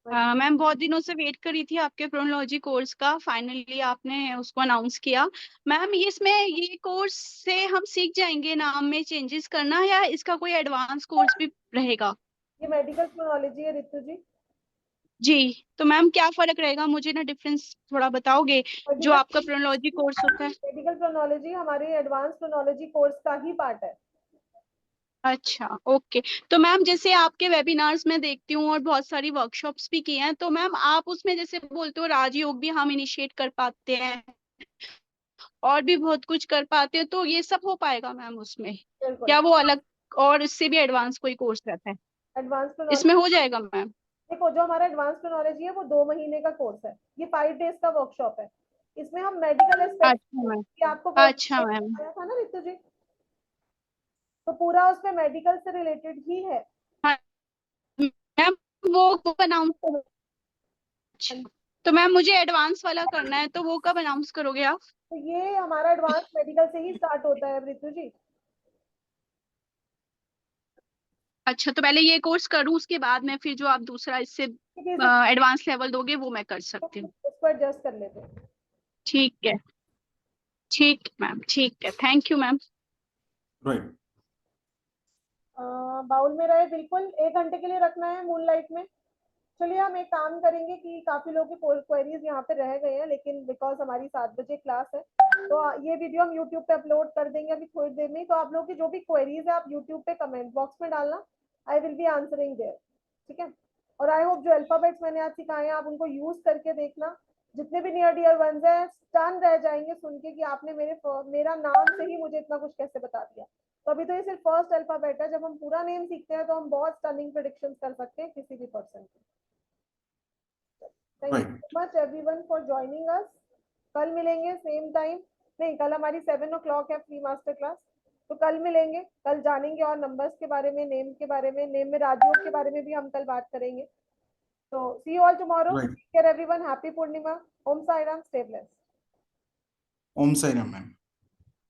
मैम बहुत दिनों से वेट कर रही थी आपके प्रोनोलॉजी कोर्स का, फाइनली आपने उसको अनाउंस किया। मैम इसमें ये कोर्स से हम सीख जाएंगे नाम में चेंजेस करना या इसका कोई एडवांस कोर्स भी रहेगा?
ये मेडिकल प्रोनोलॉजी है रितु जी।
जी, तो मैम क्या फर्क रहेगा, मुझे ना डिफरेंस थोड़ा बताओगे जो आपका प्रोनोलॉजी कोर्स होता है?
मेडिकल प्रोनोलॉजी हमारे एडवांस प्रोनोलॉजी कोर्स का ही पार्ट है।
अच्छा ओके। तो मैम जैसे आपके वेबिनार्स में देखती हूँ और बहुत सारी वर्कशॉप्स भी की हैं, तो मैम आप उसमें जैसे बोलते हो राजयोग भी हम इनिशिएट कर पाते हैं और भी बहुत कुछ कर पाते हैं, तो ये सब हो पाएगा मैम उसमें
बिल्कुल।
या वो अलग और इससे भी एडवांस कोई कोर्स रहता है
एडवांस
इसमें हो जाएगा मैम?
देखो जो हमारा एडवांस प्रोनोलॉजी है वो 2 महीने का कोर्स है, ये 5 डेज का वर्कशॉप है। इसमें हम मेडिकल एस्पेक्ट
अच्छा मैम।
की आपको
अच्छा मैम।
आया था ना रितु जी, तो पूरा उसमें मेडिकल से रिलेटेड ही है।
हाँ मैम, वो अनाउंस करो। अच्छा, तो मैम मुझे एडवांस वाला करना है, तो वो कब अनाउंस करोगे आप?
तो ये हमारा एडवांस मेडिकल से ही स्टार्ट होता है रितु जी।
अच्छा, तो पहले ये कोर्स करूँ, उसके बाद में फिर जो आप दूसरा इससे
ठीक है,
एडवांस लेवल दोगे वो मैं कर सकती हूँ।
इसको एडजस्ट कर लेते हैं।
ठीक है, ठीक मैम, ठीक है, thank you ma'am.
Right.
Bowl में रहे बिल्कुल, 1 घंटे के लिए रखना है मूनलाइट में। चलिए हम एक काम करेंगे कि काफी लोगों की क्वेरीज यहाँ पे रह गए हैं, लेकिन बिकॉज हमारी 7 बजे क्लास है तो ये वीडियो हम यूट्यूब पे अपलोड कर देंगे अभी थोड़ी देर में। तो आप लोगों की जो भी क्वेरीज है आप यूट्यूब पे कमेंट बॉक्स में डालना, I will be answering there, ठीक है। और आई होप जो अल्फाबेट्स मैंने आज सिखाए हैं आप उनको यूज करके देखना। जितने भी नियर डियर वंस हैं स्टन रह जाएंगे सुन के कि आपने मेरा नाम से ही मुझे इतना कुछ कैसे बता दिया। तो अभी तो ये सिर्फ फर्स्ट अल्फाबेट है, जब हम पूरा नेम सीखते हैं तो हम बहुत स्टनिंग प्रेडिक्शंस कर सकते हैं किसी भी पर्सन की। Thank you
right.
So much everyone for joining us. कल मिलेंगे सेम टाइम, नहीं कल हमारी 7 o'clock है फ्री मास्टर क्लास, तो कल मिलेंगे, कल जानेंगे और नंबर्स के बारे में, नेम के बारे में, नेम में राजयोग के बारे में भी हम कल बात करेंगे। तो see you all tomorrow, take care everyone, happy Purnima, Om Sai Ram, stay blessed.
Om Sai Ram ma'am.